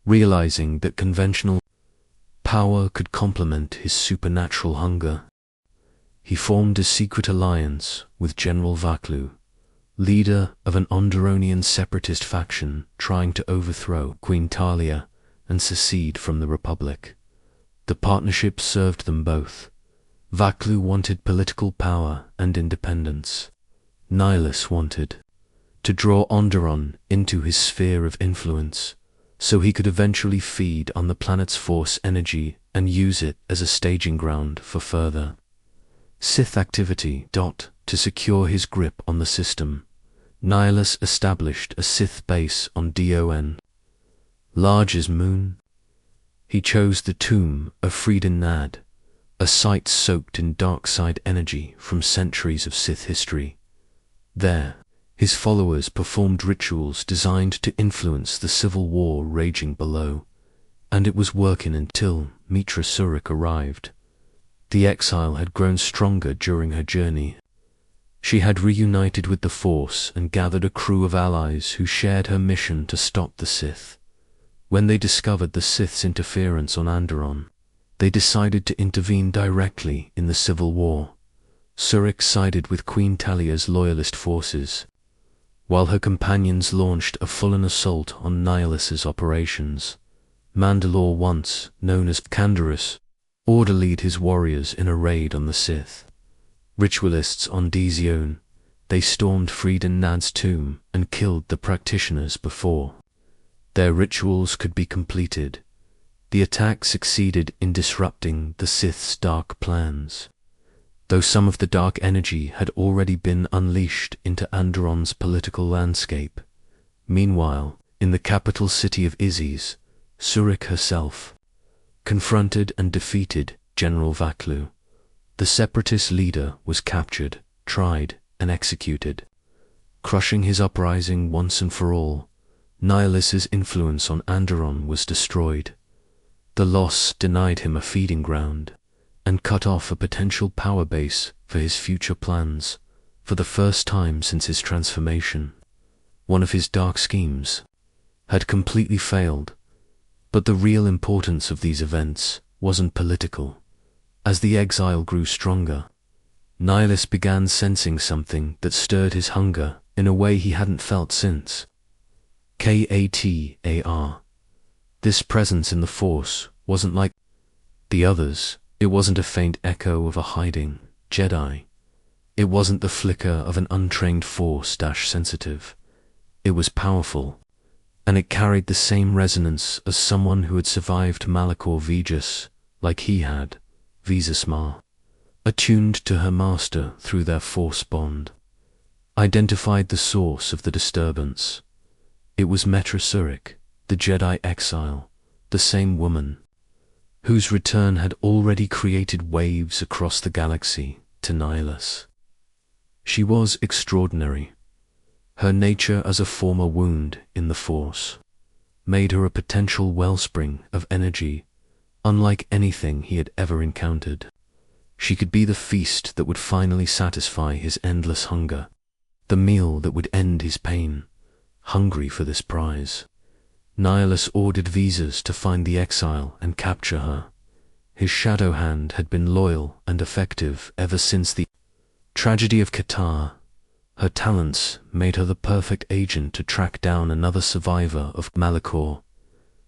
Speaker 1: realizing that conventional power could complement his supernatural hunger. He formed a secret alliance with General Vaklu, leader of an Onderonian separatist faction trying to overthrow Queen Talia and secede from the Republic. The partnership served them both. Vaklu wanted political power and independence. Nihilus wanted to draw Onderon into his sphere of influence, so he could eventually feed on the planet's force energy and use it as a staging ground for further Sith activity. To secure his grip on the system, Nihilus established a Sith base on Don Large's moon. He chose the tomb of Freedon Nad, a site soaked in dark side energy from centuries of Sith history. There, his followers performed rituals designed to influence the civil war raging below, and it was working until Mitra Surik arrived. The exile had grown stronger during her journey. She had reunited with the Force and gathered a crew of allies who shared her mission to stop the Sith. When they discovered the Sith's interference on Onderon, they decided to intervene directly in the civil war. Surik sided with Queen Talia's loyalist forces, while her companions launched a full-on assault on Nihilus's operations. Mandalore, once known as Canderous, orderlied his warriors in a raid on the Sith. Ritualists on Dezion, they stormed Freedon Nad's tomb and killed the practitioners before their rituals could be completed. The attack succeeded in disrupting the Sith's dark plans, though some of the dark energy had already been unleashed into Onderon's political landscape. Meanwhile, in the capital city of Izis, Surik herself confronted and defeated General Vaklu. The separatist leader was captured, tried, and executed. Crushing his uprising once and for all, Nihilus's influence on Onderon was destroyed. The loss denied him a feeding ground and cut off a potential power base for his future plans. For the first time since his transformation, one of his dark schemes had completely failed. But the real importance of these events wasn't political. As the exile grew stronger, Nihilus began sensing something that stirred his hunger in a way he hadn't felt since Katar. This presence in the Force wasn't like the others. It wasn't a faint echo of a hiding Jedi. It wasn't the flicker of an untrained Force-sensitive. It was powerful, and it carried the same resonance as someone who had survived Malachor Vegas, like he had, Visasmar, attuned to her master through their Force bond, identified the source of the disturbance. It was Metra Surik, the Jedi exile, the same woman, whose return had already created waves across the galaxy to Nihilus. She was extraordinary. Her nature as a former wound in the Force made her a potential wellspring of energy, unlike anything he had ever encountered. She could be the feast that would finally satisfy his endless hunger, the meal that would end his pain. Hungry for this prize, Nihilus ordered Visas to find the exile and capture her. His shadow hand had been loyal and effective ever since the tragedy of Katar. Her talents made her the perfect agent to track down another survivor of Malachor.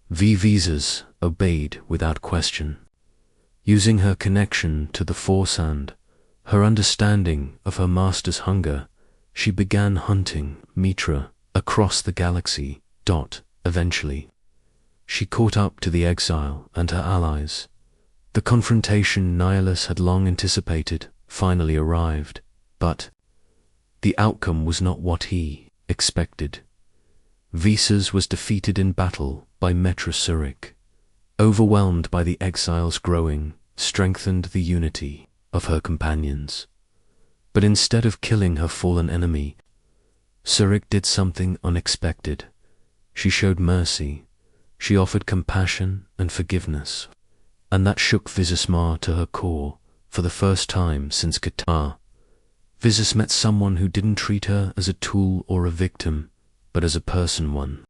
Speaker 1: Visas obeyed without question. Using her connection to the Force and her understanding of her master's hunger, she began hunting Mitra across the galaxy Eventually, she caught up to the exile and her allies. The confrontation Nihilus had long anticipated finally arrived, but the outcome was not what he expected. Visas was defeated in battle by Metra Surik. Overwhelmed by the exile's growing, strengthened the unity of her companions. But instead of killing her fallen enemy, Surik did something unexpected. She showed mercy. She offered compassion and forgiveness, and that shook Vizsla to her core for the first time since Qatar. Vizsla met someone who didn't treat her as a tool or a victim, but as a person, one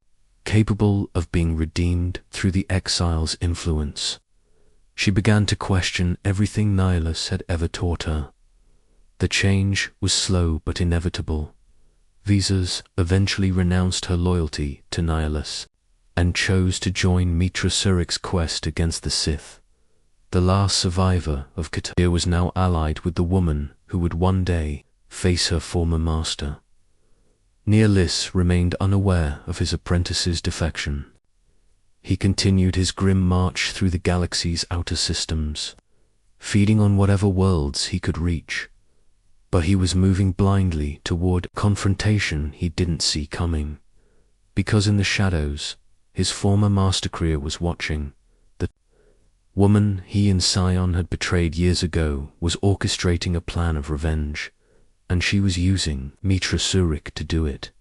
Speaker 1: capable of being redeemed through the exile's influence. She began to question everything Nihilus had ever taught her. The change was slow but inevitable. Vizsla eventually renounced her loyalty to Nihilus and chose to join Metra Surik's quest against the Sith. The last survivor of Qatar was now allied with the woman who would one day face her former master. Nihilus remained unaware of his apprentice's defection. He continued his grim march through the galaxy's outer systems, feeding on whatever worlds he could reach. But he was moving blindly toward confrontation he didn't see coming, because in the shadows, his former master Kriya was watching. The woman he and Sion had betrayed years ago was orchestrating a plan of revenge, and she was using Metra Surik to do it.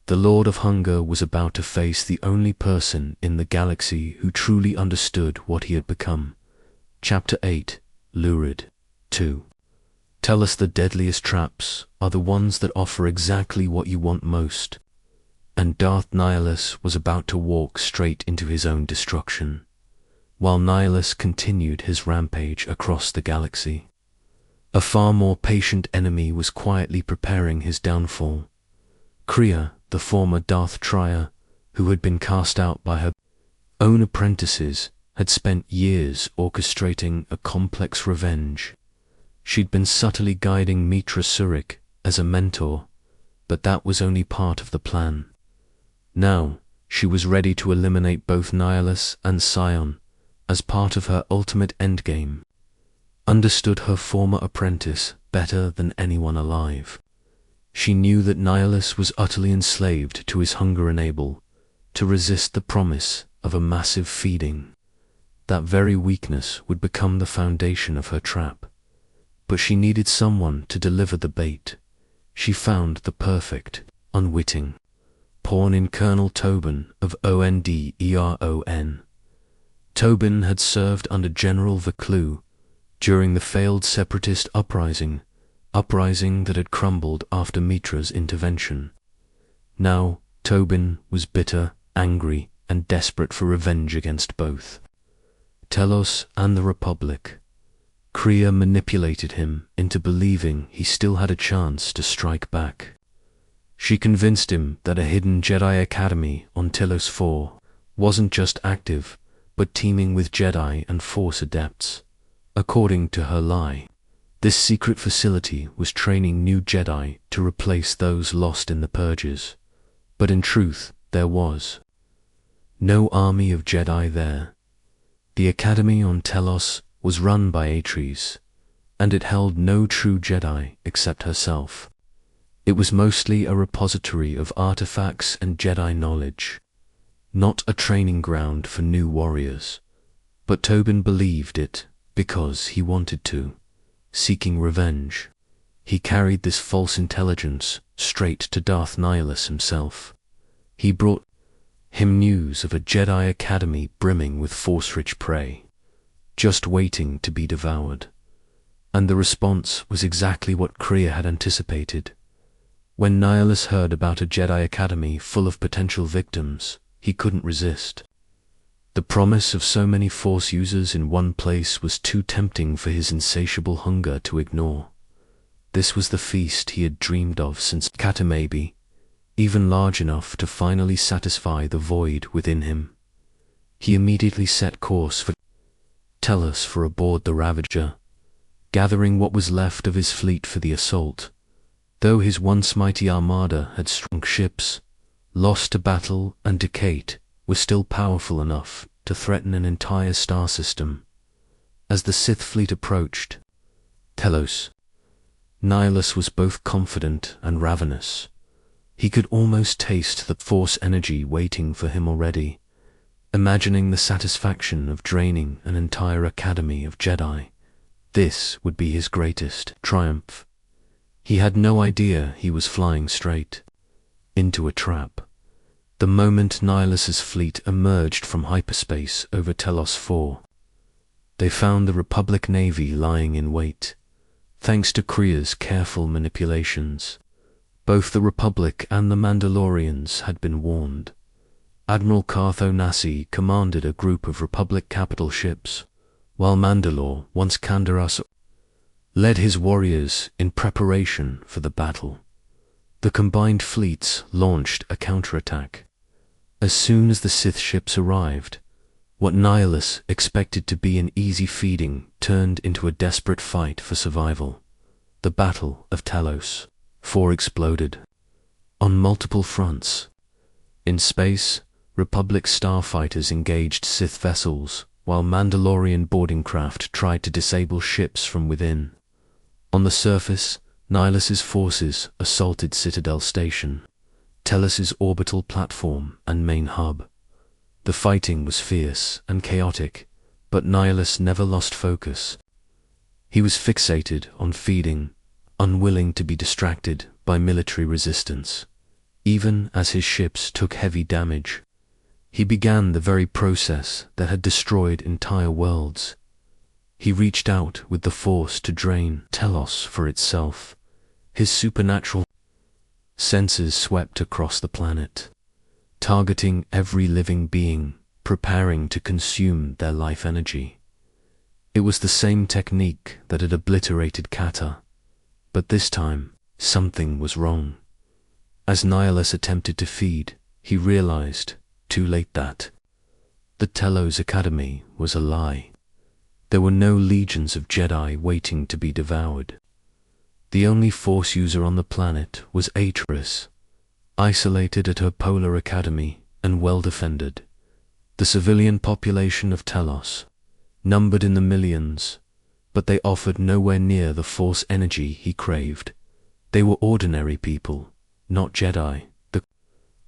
Speaker 1: The Lord of Hunger was about to face the only person in the galaxy who truly understood what he had become. Chapter 8, Lurid 2. Tell us the deadliest traps are the ones that offer exactly what you want most. And Darth Nihilus was about to walk straight into his own destruction, while Nihilus continued his rampage across the galaxy. A far more patient enemy was quietly preparing his downfall. Kriya, the former Darth Trier, who had been cast out by her own apprentices, had spent years orchestrating a complex revenge. She'd been subtly guiding Metra Surik as a mentor, but that was only part of the plan. Now, she was ready to eliminate both Nihilus and Sion as part of her ultimate endgame. Understood her former apprentice better than anyone alive. She knew that Nihilus was utterly enslaved to his hunger, unable to resist the promise of a massive feeding. That very weakness would become the foundation of her trap. But she needed someone to deliver the bait. She found the perfect, unwitting pawn in Colonel Tobin of Onderon. Tobin had served under General Vaclu during the failed separatist uprising that had crumbled after Metra's intervention. Now, Tobin was bitter, angry, and desperate for revenge against both Telos and the Republic. Kriya manipulated him into believing he still had a chance to strike back. She convinced him that a hidden Jedi Academy on Telos 4 wasn't just active, but teeming with Jedi and Force adepts. According to her lie, this secret facility was training new Jedi to replace those lost in the purges. But in truth, there was no army of Jedi there. The Academy on Telos was run by Atreides, and it held no true Jedi except herself. It was mostly a repository of artifacts and Jedi knowledge, not a training ground for new warriors. But Tobin believed it because he wanted to, seeking revenge. He carried this false intelligence straight to Darth Nihilus himself. He brought him news of a Jedi Academy brimming with Force-rich prey, just waiting to be devoured. And the response was exactly what Kriya had anticipated. When Nihilus heard about a Jedi Academy full of potential victims, he couldn't resist. The promise of so many Force users in one place was too tempting for his insatiable hunger to ignore. This was the feast he had dreamed of since Kata, maybe even large enough to finally satisfy the void within him. He immediately set course for Telos for aboard the Ravager, gathering what was left of his fleet for the assault. Though his once mighty armada had shrunk, ships, lost to battle and decay, was still powerful enough to threaten an entire star system. As the Sith fleet approached Telos, Nihilus was both confident and ravenous. He could almost taste the Force energy waiting for him already, imagining the satisfaction of draining an entire academy of Jedi. This would be his greatest triumph. He had no idea he was flying straight into a trap. The moment Nihilus's fleet emerged from hyperspace over Telos 4, they found the Republic Navy lying in wait. Thanks to Krea's careful manipulations, both the Republic and the Mandalorians had been warned. Admiral Cartho Nassi commanded a group of Republic capital ships, while Mandalore, once Kandaras, led his warriors in preparation for the battle. The combined fleets launched a counterattack. As soon as the Sith ships arrived, what Nihilus expected to be an easy feeding turned into a desperate fight for survival. The Battle of Telos 4 exploded on multiple fronts. In space, Republic starfighters engaged Sith vessels, while Mandalorian boarding craft tried to disable ships from within. On the surface, Nihilus's forces assaulted Citadel Station, Telos's orbital platform and main hub. The fighting was fierce and chaotic, but Nihilus never lost focus. He was fixated on feeding, unwilling to be distracted by military resistance. Even as his ships took heavy damage, he began the very process that had destroyed entire worlds. He reached out with the Force to drain Telos for itself. His supernatural senses swept across the planet, targeting every living being, preparing to consume their life energy. It was the same technique that had obliterated Kata, but this time something was wrong. As Nihilus attempted to feed, he realized, too late, that the Telos Academy was a lie. There were no legions of Jedi waiting to be devoured. The only Force user on the planet was Atris, isolated at her polar academy and well-defended. The civilian population of Telos numbered in the millions, but they offered nowhere near the Force energy he craved. They were ordinary people, not Jedi. The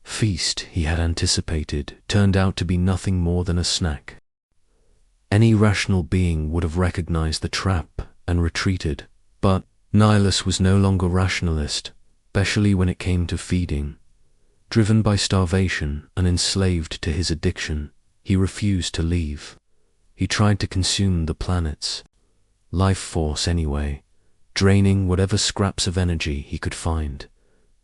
Speaker 1: feast he had anticipated turned out to be nothing more than a snack. Any rational being would have recognized the trap and retreated, but Nihilus was no longer rationalist, especially when it came to feeding. Driven by starvation and enslaved to his addiction, he refused to leave. He tried to consume the planet's life force anyway, draining whatever scraps of energy he could find.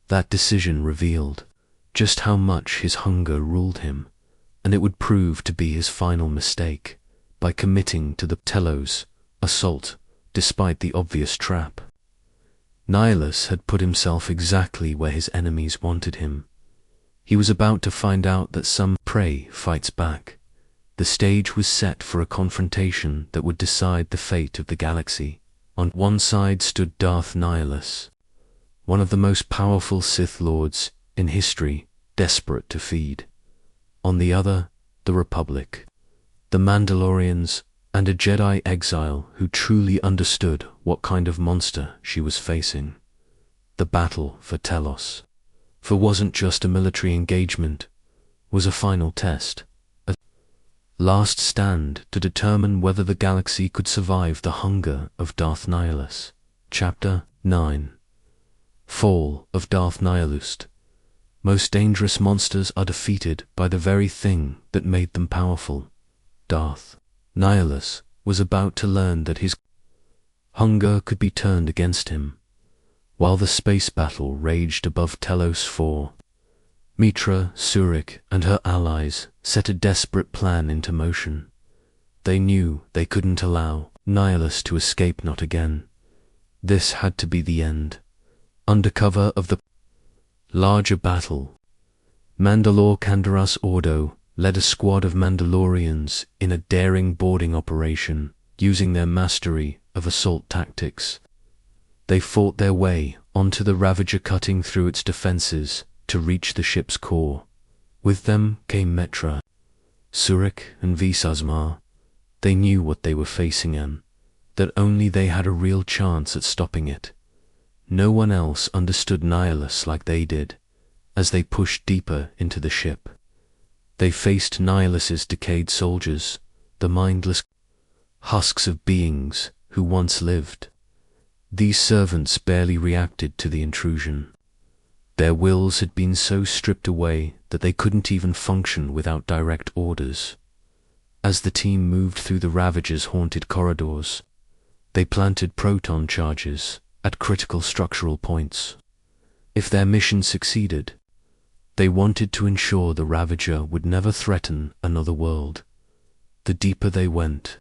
Speaker 1: That decision revealed just how much his hunger ruled him, and it would prove to be his final mistake by committing to the Telos assault despite the obvious trap. Nihilus had put himself exactly where his enemies wanted him. He was about to find out that some prey fights back. The stage was set for a confrontation that would decide the fate of the galaxy. On one side stood Darth Nihilus, one of the most powerful Sith Lords in history, desperate to feed. On the other, the Republic, the Mandalorians, and a Jedi exile who truly understood what kind of monster she was facing. The battle for Telos wasn't just a military engagement, was a final test, a last stand to determine whether the galaxy could survive the hunger of Darth Nihilus. Chapter 9. Fall of Darth Nihilus. Most dangerous monsters are defeated by the very thing that made them powerful. Darth Nihilus was about to learn that his hunger could be turned against him. While the space battle raged above Telos 4, Mitra Surik and her allies set a desperate plan into motion. They knew they couldn't allow Nihilus to escape, not again. This had to be the end. Under cover of the larger battle, Mandalore Kandaras Ordo led a squad of Mandalorians in a daring boarding operation, using their mastery of assault tactics. They fought their way onto the Ravager, cutting through its defenses to reach the ship's core. With them came Metra, Surik, and Visasmar. They knew what they were facing and that only they had a real chance at stopping it. No one else understood Nihilus like they did. As they pushed deeper into the ship, they faced Nihilus's decayed soldiers, the mindless husks of beings who once lived. These servants barely reacted to the intrusion. Their wills had been so stripped away that they couldn't even function without direct orders. As the team moved through the Ravager's haunted corridors, they planted proton charges at critical structural points. If their mission succeeded, they wanted to ensure the Ravager would never threaten another world. The deeper they went,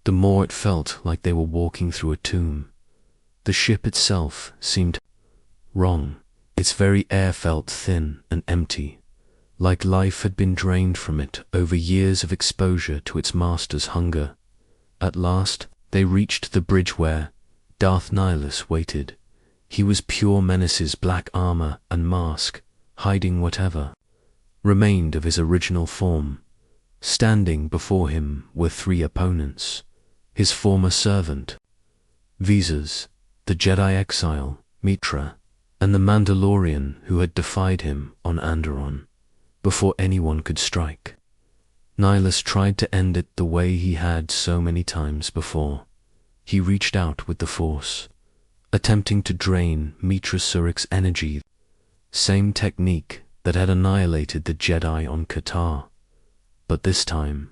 Speaker 1: the more it felt like they were walking through a tomb. The ship itself seemed wrong. Its very air felt thin and empty, like life had been drained from it over years of exposure to its master's hunger. At last, they reached the bridge where Darth Nihilus waited. He was pure menace's black armor and mask, hiding whatever remained of his original form. Standing before him were three opponents: his former servant, Visas, the Jedi exile, Metra, and the Mandalorian who had defied him on Anderon before anyone could strike. Nihilus tried to end it the way he had so many times before. He reached out with the Force, attempting to drain Metra Surik's energy, same technique that had annihilated the Jedi on Qatar. But this time,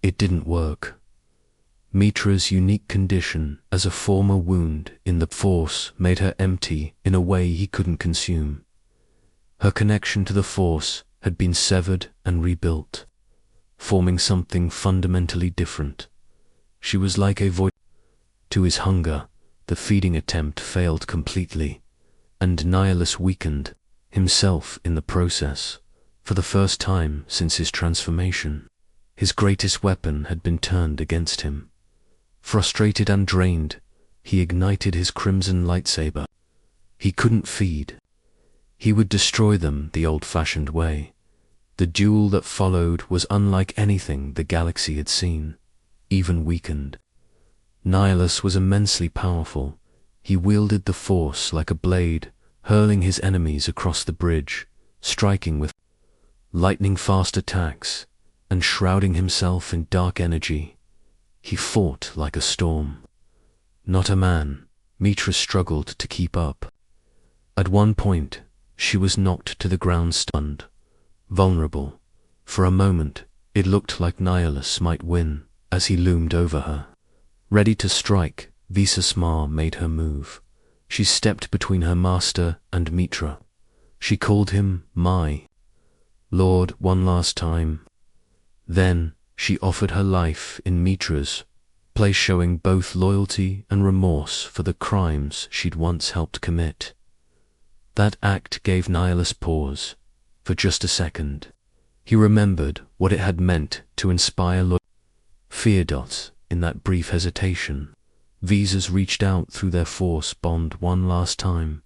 Speaker 1: it didn't work. Metra's unique condition as a former wound in the Force made her empty in a way he couldn't consume. Her connection to the Force had been severed and rebuilt, forming something fundamentally different. She was like a void to his hunger. The feeding attempt failed completely, and Nihilus weakened himself in the process. For the first time since his transformation, his greatest weapon had been turned against him. Frustrated and drained, he ignited his crimson lightsaber. He couldn't feed. He would destroy them the old-fashioned way. The duel that followed was unlike anything the galaxy had seen, even weakened. Nihilus was immensely powerful. He wielded the Force like a blade, hurling his enemies across the bridge, striking with lightning-fast attacks, and shrouding himself in dark energy. He fought like a storm. Not a man, Metra struggled to keep up. At one point, she was knocked to the ground stunned, vulnerable. For a moment, it looked like Nihilus might win as he loomed over her. Ready to strike, Visasmar made her move. She stepped between her master and Metra. She called him my Lord one last time. Then she offered her life in Metra's place, showing both loyalty and remorse for the crimes she'd once helped commit. That act gave Nihilus pause. For just a second, he remembered what it had meant to inspire fear. In that brief hesitation, Visas reached out through their Force bond one last time,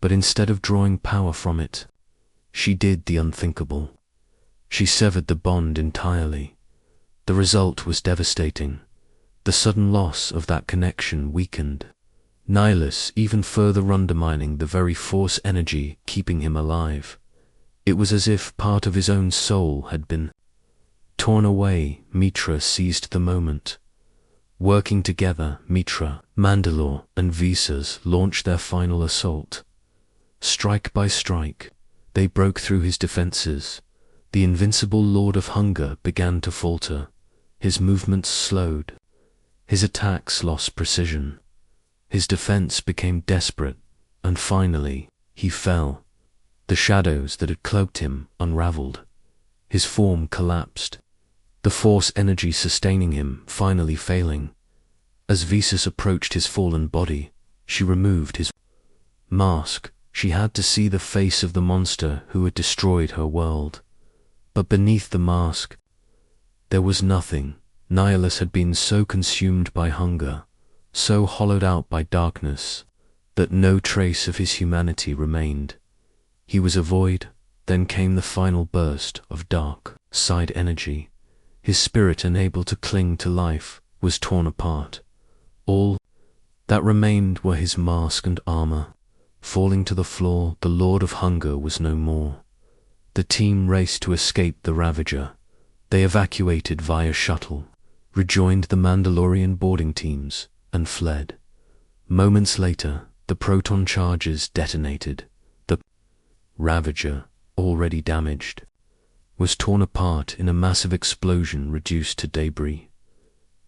Speaker 1: but instead of drawing power from it, she did the unthinkable. She severed the bond entirely. The result was devastating. The sudden loss of that connection weakened Nihilus, even further undermining the very Force energy keeping him alive. It was as if part of his own soul had been torn away. Metra seized the moment. Working together, Metra, Mandalore, and Visas launched their final assault. Strike by strike, they broke through his defenses. The invincible Lord of Hunger began to falter. His movements slowed. His attacks lost precision. His defense became desperate, and finally, he fell. The shadows that had cloaked him unraveled. His form collapsed, the Force energy sustaining him finally failing. As Visas approached his fallen body, she removed his mask. She had to see the face of the monster who had destroyed her world. But beneath the mask, there was nothing. Nihilus had been so consumed by hunger, so hollowed out by darkness, that no trace of his humanity remained. He was a void. Then came the final burst of dark side energy. His spirit, unable to cling to life, was torn apart. All that remained were his mask and armor. Falling to the floor, the Lord of Hunger was no more. The team raced to escape the Ravager. They evacuated via shuttle, rejoined the Mandalorian boarding teams, and fled. Moments later, the proton charges detonated. The Ravager, already damaged, was torn apart in a massive explosion, reduced to debris.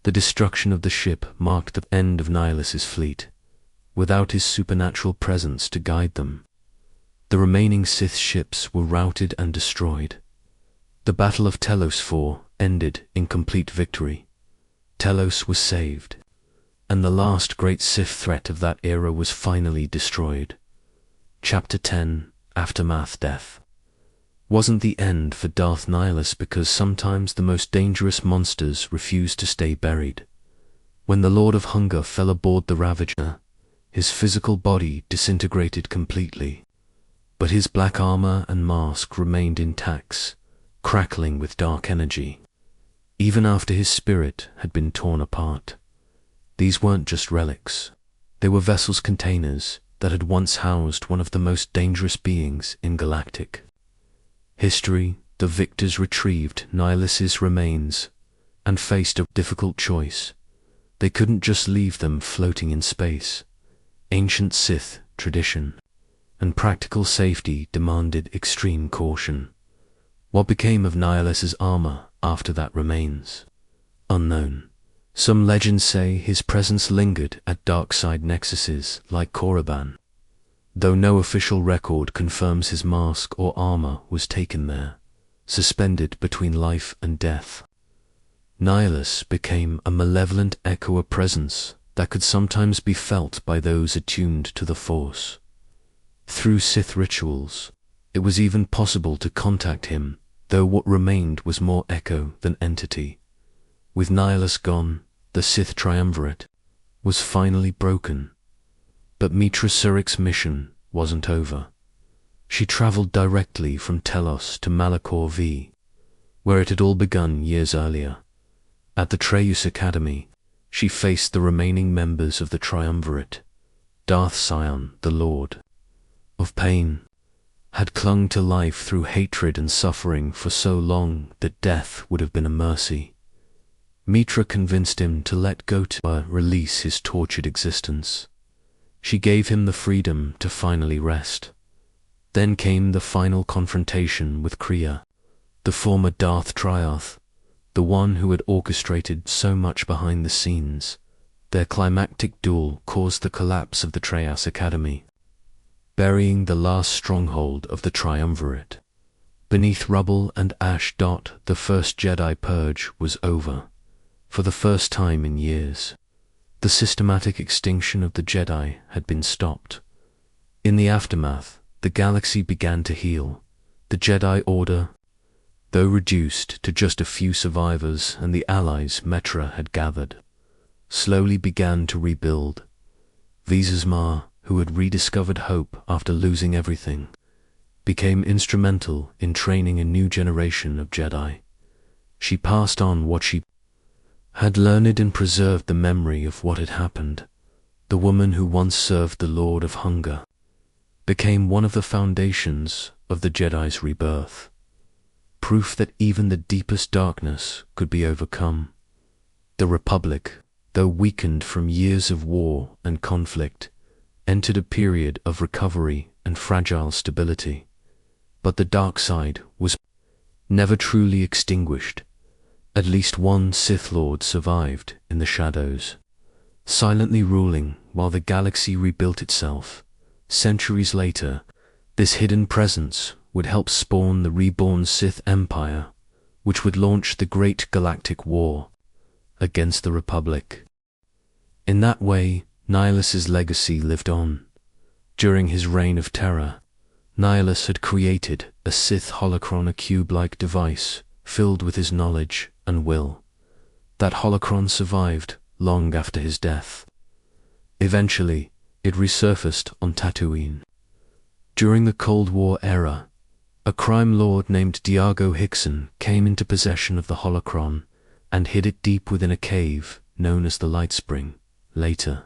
Speaker 1: The destruction of the ship marked the end of Nihilus's fleet. Without his supernatural presence to guide them, the remaining Sith ships were routed and destroyed. The Battle of Telos IV ended in complete victory. Telos was saved, and the last great Sith threat of that era was finally destroyed. Chapter 10: Aftermath. Death wasn't the end for Darth Nihilus, because sometimes the most dangerous monsters refuse to stay buried. When the Lord of Hunger fell aboard the Ravager, his physical body disintegrated completely, but his black armor and mask remained intact, crackling with dark energy, even after his spirit had been torn apart. These weren't just relics. They were vessels, containers that had once housed one of the most dangerous beings in galactic history. The victors retrieved Nihilus's remains and faced a difficult choice. They couldn't just leave them floating in space. Ancient Sith tradition and practical safety demanded extreme caution. What became of Nihilus's armor after that remains unknown. Some legends say his presence lingered at dark side nexuses like Korriban, though no official record confirms his mask or armor was taken there. Suspended between life and death, Nihilus became a malevolent echo, a presence that could sometimes be felt by those attuned to the Force. Through Sith rituals, it was even possible to contact him, though what remained was more echo than entity. With Nihilus gone, the Sith triumvirate was finally broken. But Mitra Surik's mission wasn't over. She traveled directly from Telos to Malachor V, where it had all begun years earlier. At the Treyus Academy, she faced the remaining members of the triumvirate. Darth Sion, the Lord of Pain, had clung to life through hatred and suffering for so long that death would have been a mercy. Mitra convinced him to let go, to release his tortured existence. She gave him the freedom to finally rest. Then came the final confrontation with Kriya, the former Darth Triarch, the one who had orchestrated so much behind the scenes. Their climactic duel caused the collapse of the Treyus Academy, burying the last stronghold of the triumvirate. Beneath rubble and ash, the first Jedi purge was over. For the first time in years, the systematic extinction of the Jedi had been stopped. In the aftermath, the galaxy began to heal. The Jedi Order, though reduced to just a few survivors and the allies Metra had gathered, slowly began to rebuild. Visasma, who had rediscovered hope after losing everything, became instrumental in training a new generation of Jedi. She passed on what she had learned and preserved the memory of what had happened. The woman who once served the Lord of Hunger became one of the foundations of the Jedi's rebirth, proof that even the deepest darkness could be overcome. The Republic, though weakened from years of war and conflict, entered a period of recovery and fragile stability. But the dark side was never truly extinguished. At least one Sith Lord survived in the shadows, silently ruling while the galaxy rebuilt itself. Centuries later, this hidden presence would help spawn the reborn Sith Empire, which would launch the Great Galactic War against the Republic. In that way, Nihilus's legacy lived on. During his reign of terror, Nihilus had created a Sith holocron, a cube-like device filled with his knowledge and will. That holocron survived long after his death. Eventually, it resurfaced on Tatooine. During the Cold War era, a crime lord named Diago Hickson came into possession of the holocron and hid it deep within a cave known as the Light Spring. Later,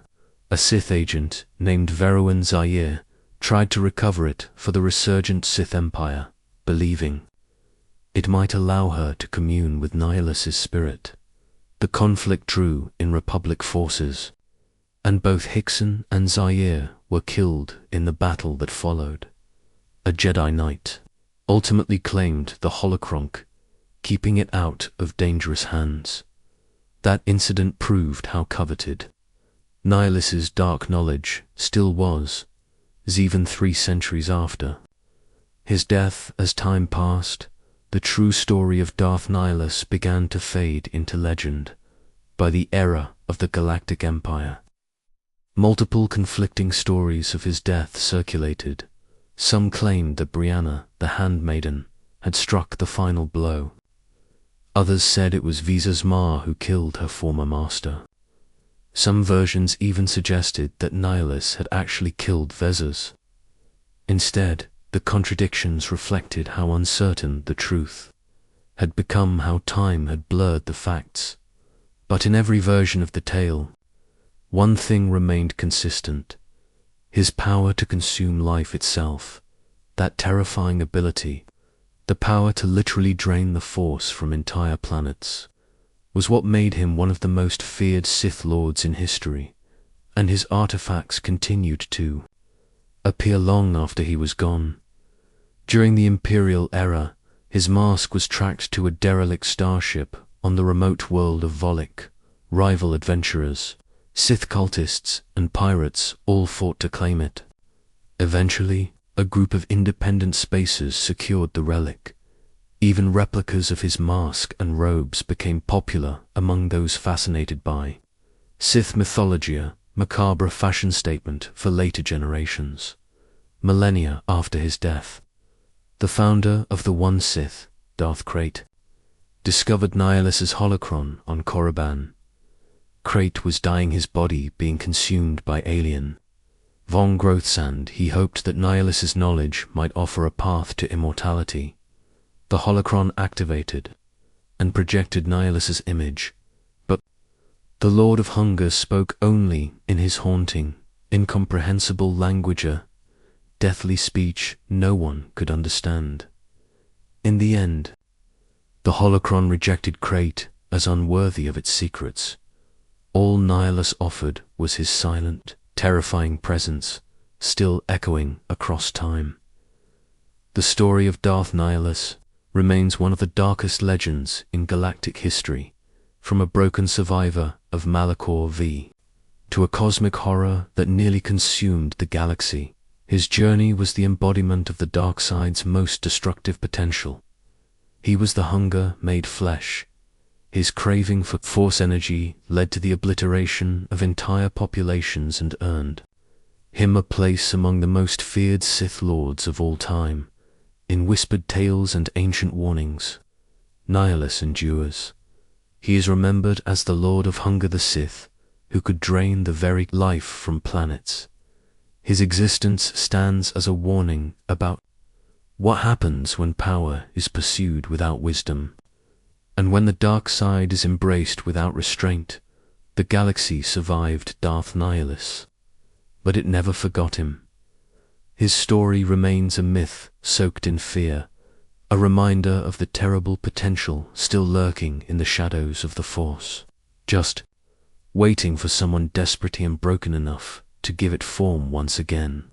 Speaker 1: a Sith agent named Veruin Zaire tried to recover it for the resurgent Sith Empire, believing it might allow her to commune with Nihilus's spirit. The conflict drew in Republic forces, and both Hickson and Zaire were killed in the battle that followed. A Jedi Knight ultimately claimed the holocron, keeping it out of dangerous hands. That incident proved how coveted Nihilus's dark knowledge still was, even 3 centuries after his death. As time passed, the true story of Darth Nihilus began to fade into legend. By the era of the Galactic Empire, multiple conflicting stories of his death circulated. Some claimed that Brianna, the Handmaiden, had struck the final blow. Others said it was Visa's Ma who killed her former master. Some versions even suggested that Nihilus had actually killed Vezas. Instead, the contradictions reflected how uncertain the truth had become, how time had blurred the facts. But in every version of the tale, one thing remained consistent: his power to consume life itself. That terrifying ability, the power to literally drain the Force from entire planets, was what made him one of the most feared Sith Lords in history, and his artifacts continued to appear long after he was gone. During the Imperial era, his mask was tracked to a derelict starship on the remote world of Volok. Rival adventurers, Sith cultists, and pirates all fought to claim it. Eventually, a group of independent spacers secured the relic. Even replicas of his mask and robes became popular among those fascinated by Sith mythology, a macabre fashion statement for later generations. Millennia after his death, the founder of the One Sith, Darth Krayt, discovered Nihilus's holocron on Korriban. Krayt was dying, his body being consumed by alien Von Growthsand. He hoped that Nihilus's knowledge might offer a path to immortality. The holocron activated and projected Nihilus's image, but the Lord of Hunger spoke only in his haunting, incomprehensible language, a deathly speech no one could understand. In the end, the holocron rejected Krayt as unworthy of its secrets. All Nihilus offered was his silent, terrifying presence, still echoing across time. The story of Darth Nihilus remains one of the darkest legends in galactic history, from a broken survivor of Malachor V to a cosmic horror that nearly consumed the galaxy. His journey was the embodiment of the dark side's most destructive potential. He was the hunger made flesh. His craving for Force energy led to the obliteration of entire populations and earned him a place among the most feared Sith Lords of all time. In whispered tales and ancient warnings, Nihilus endures. He is remembered as the Lord of Hunger, the Sith, who could drain the very life from planets. His existence stands as a warning about what happens when power is pursued without wisdom, and when the dark side is embraced without restraint. The galaxy survived Darth Nihilus, but it never forgot him. His story remains a myth soaked in fear, a reminder of the terrible potential still lurking in the shadows of the Force, just waiting for someone desperate and broken enough to give it form once again.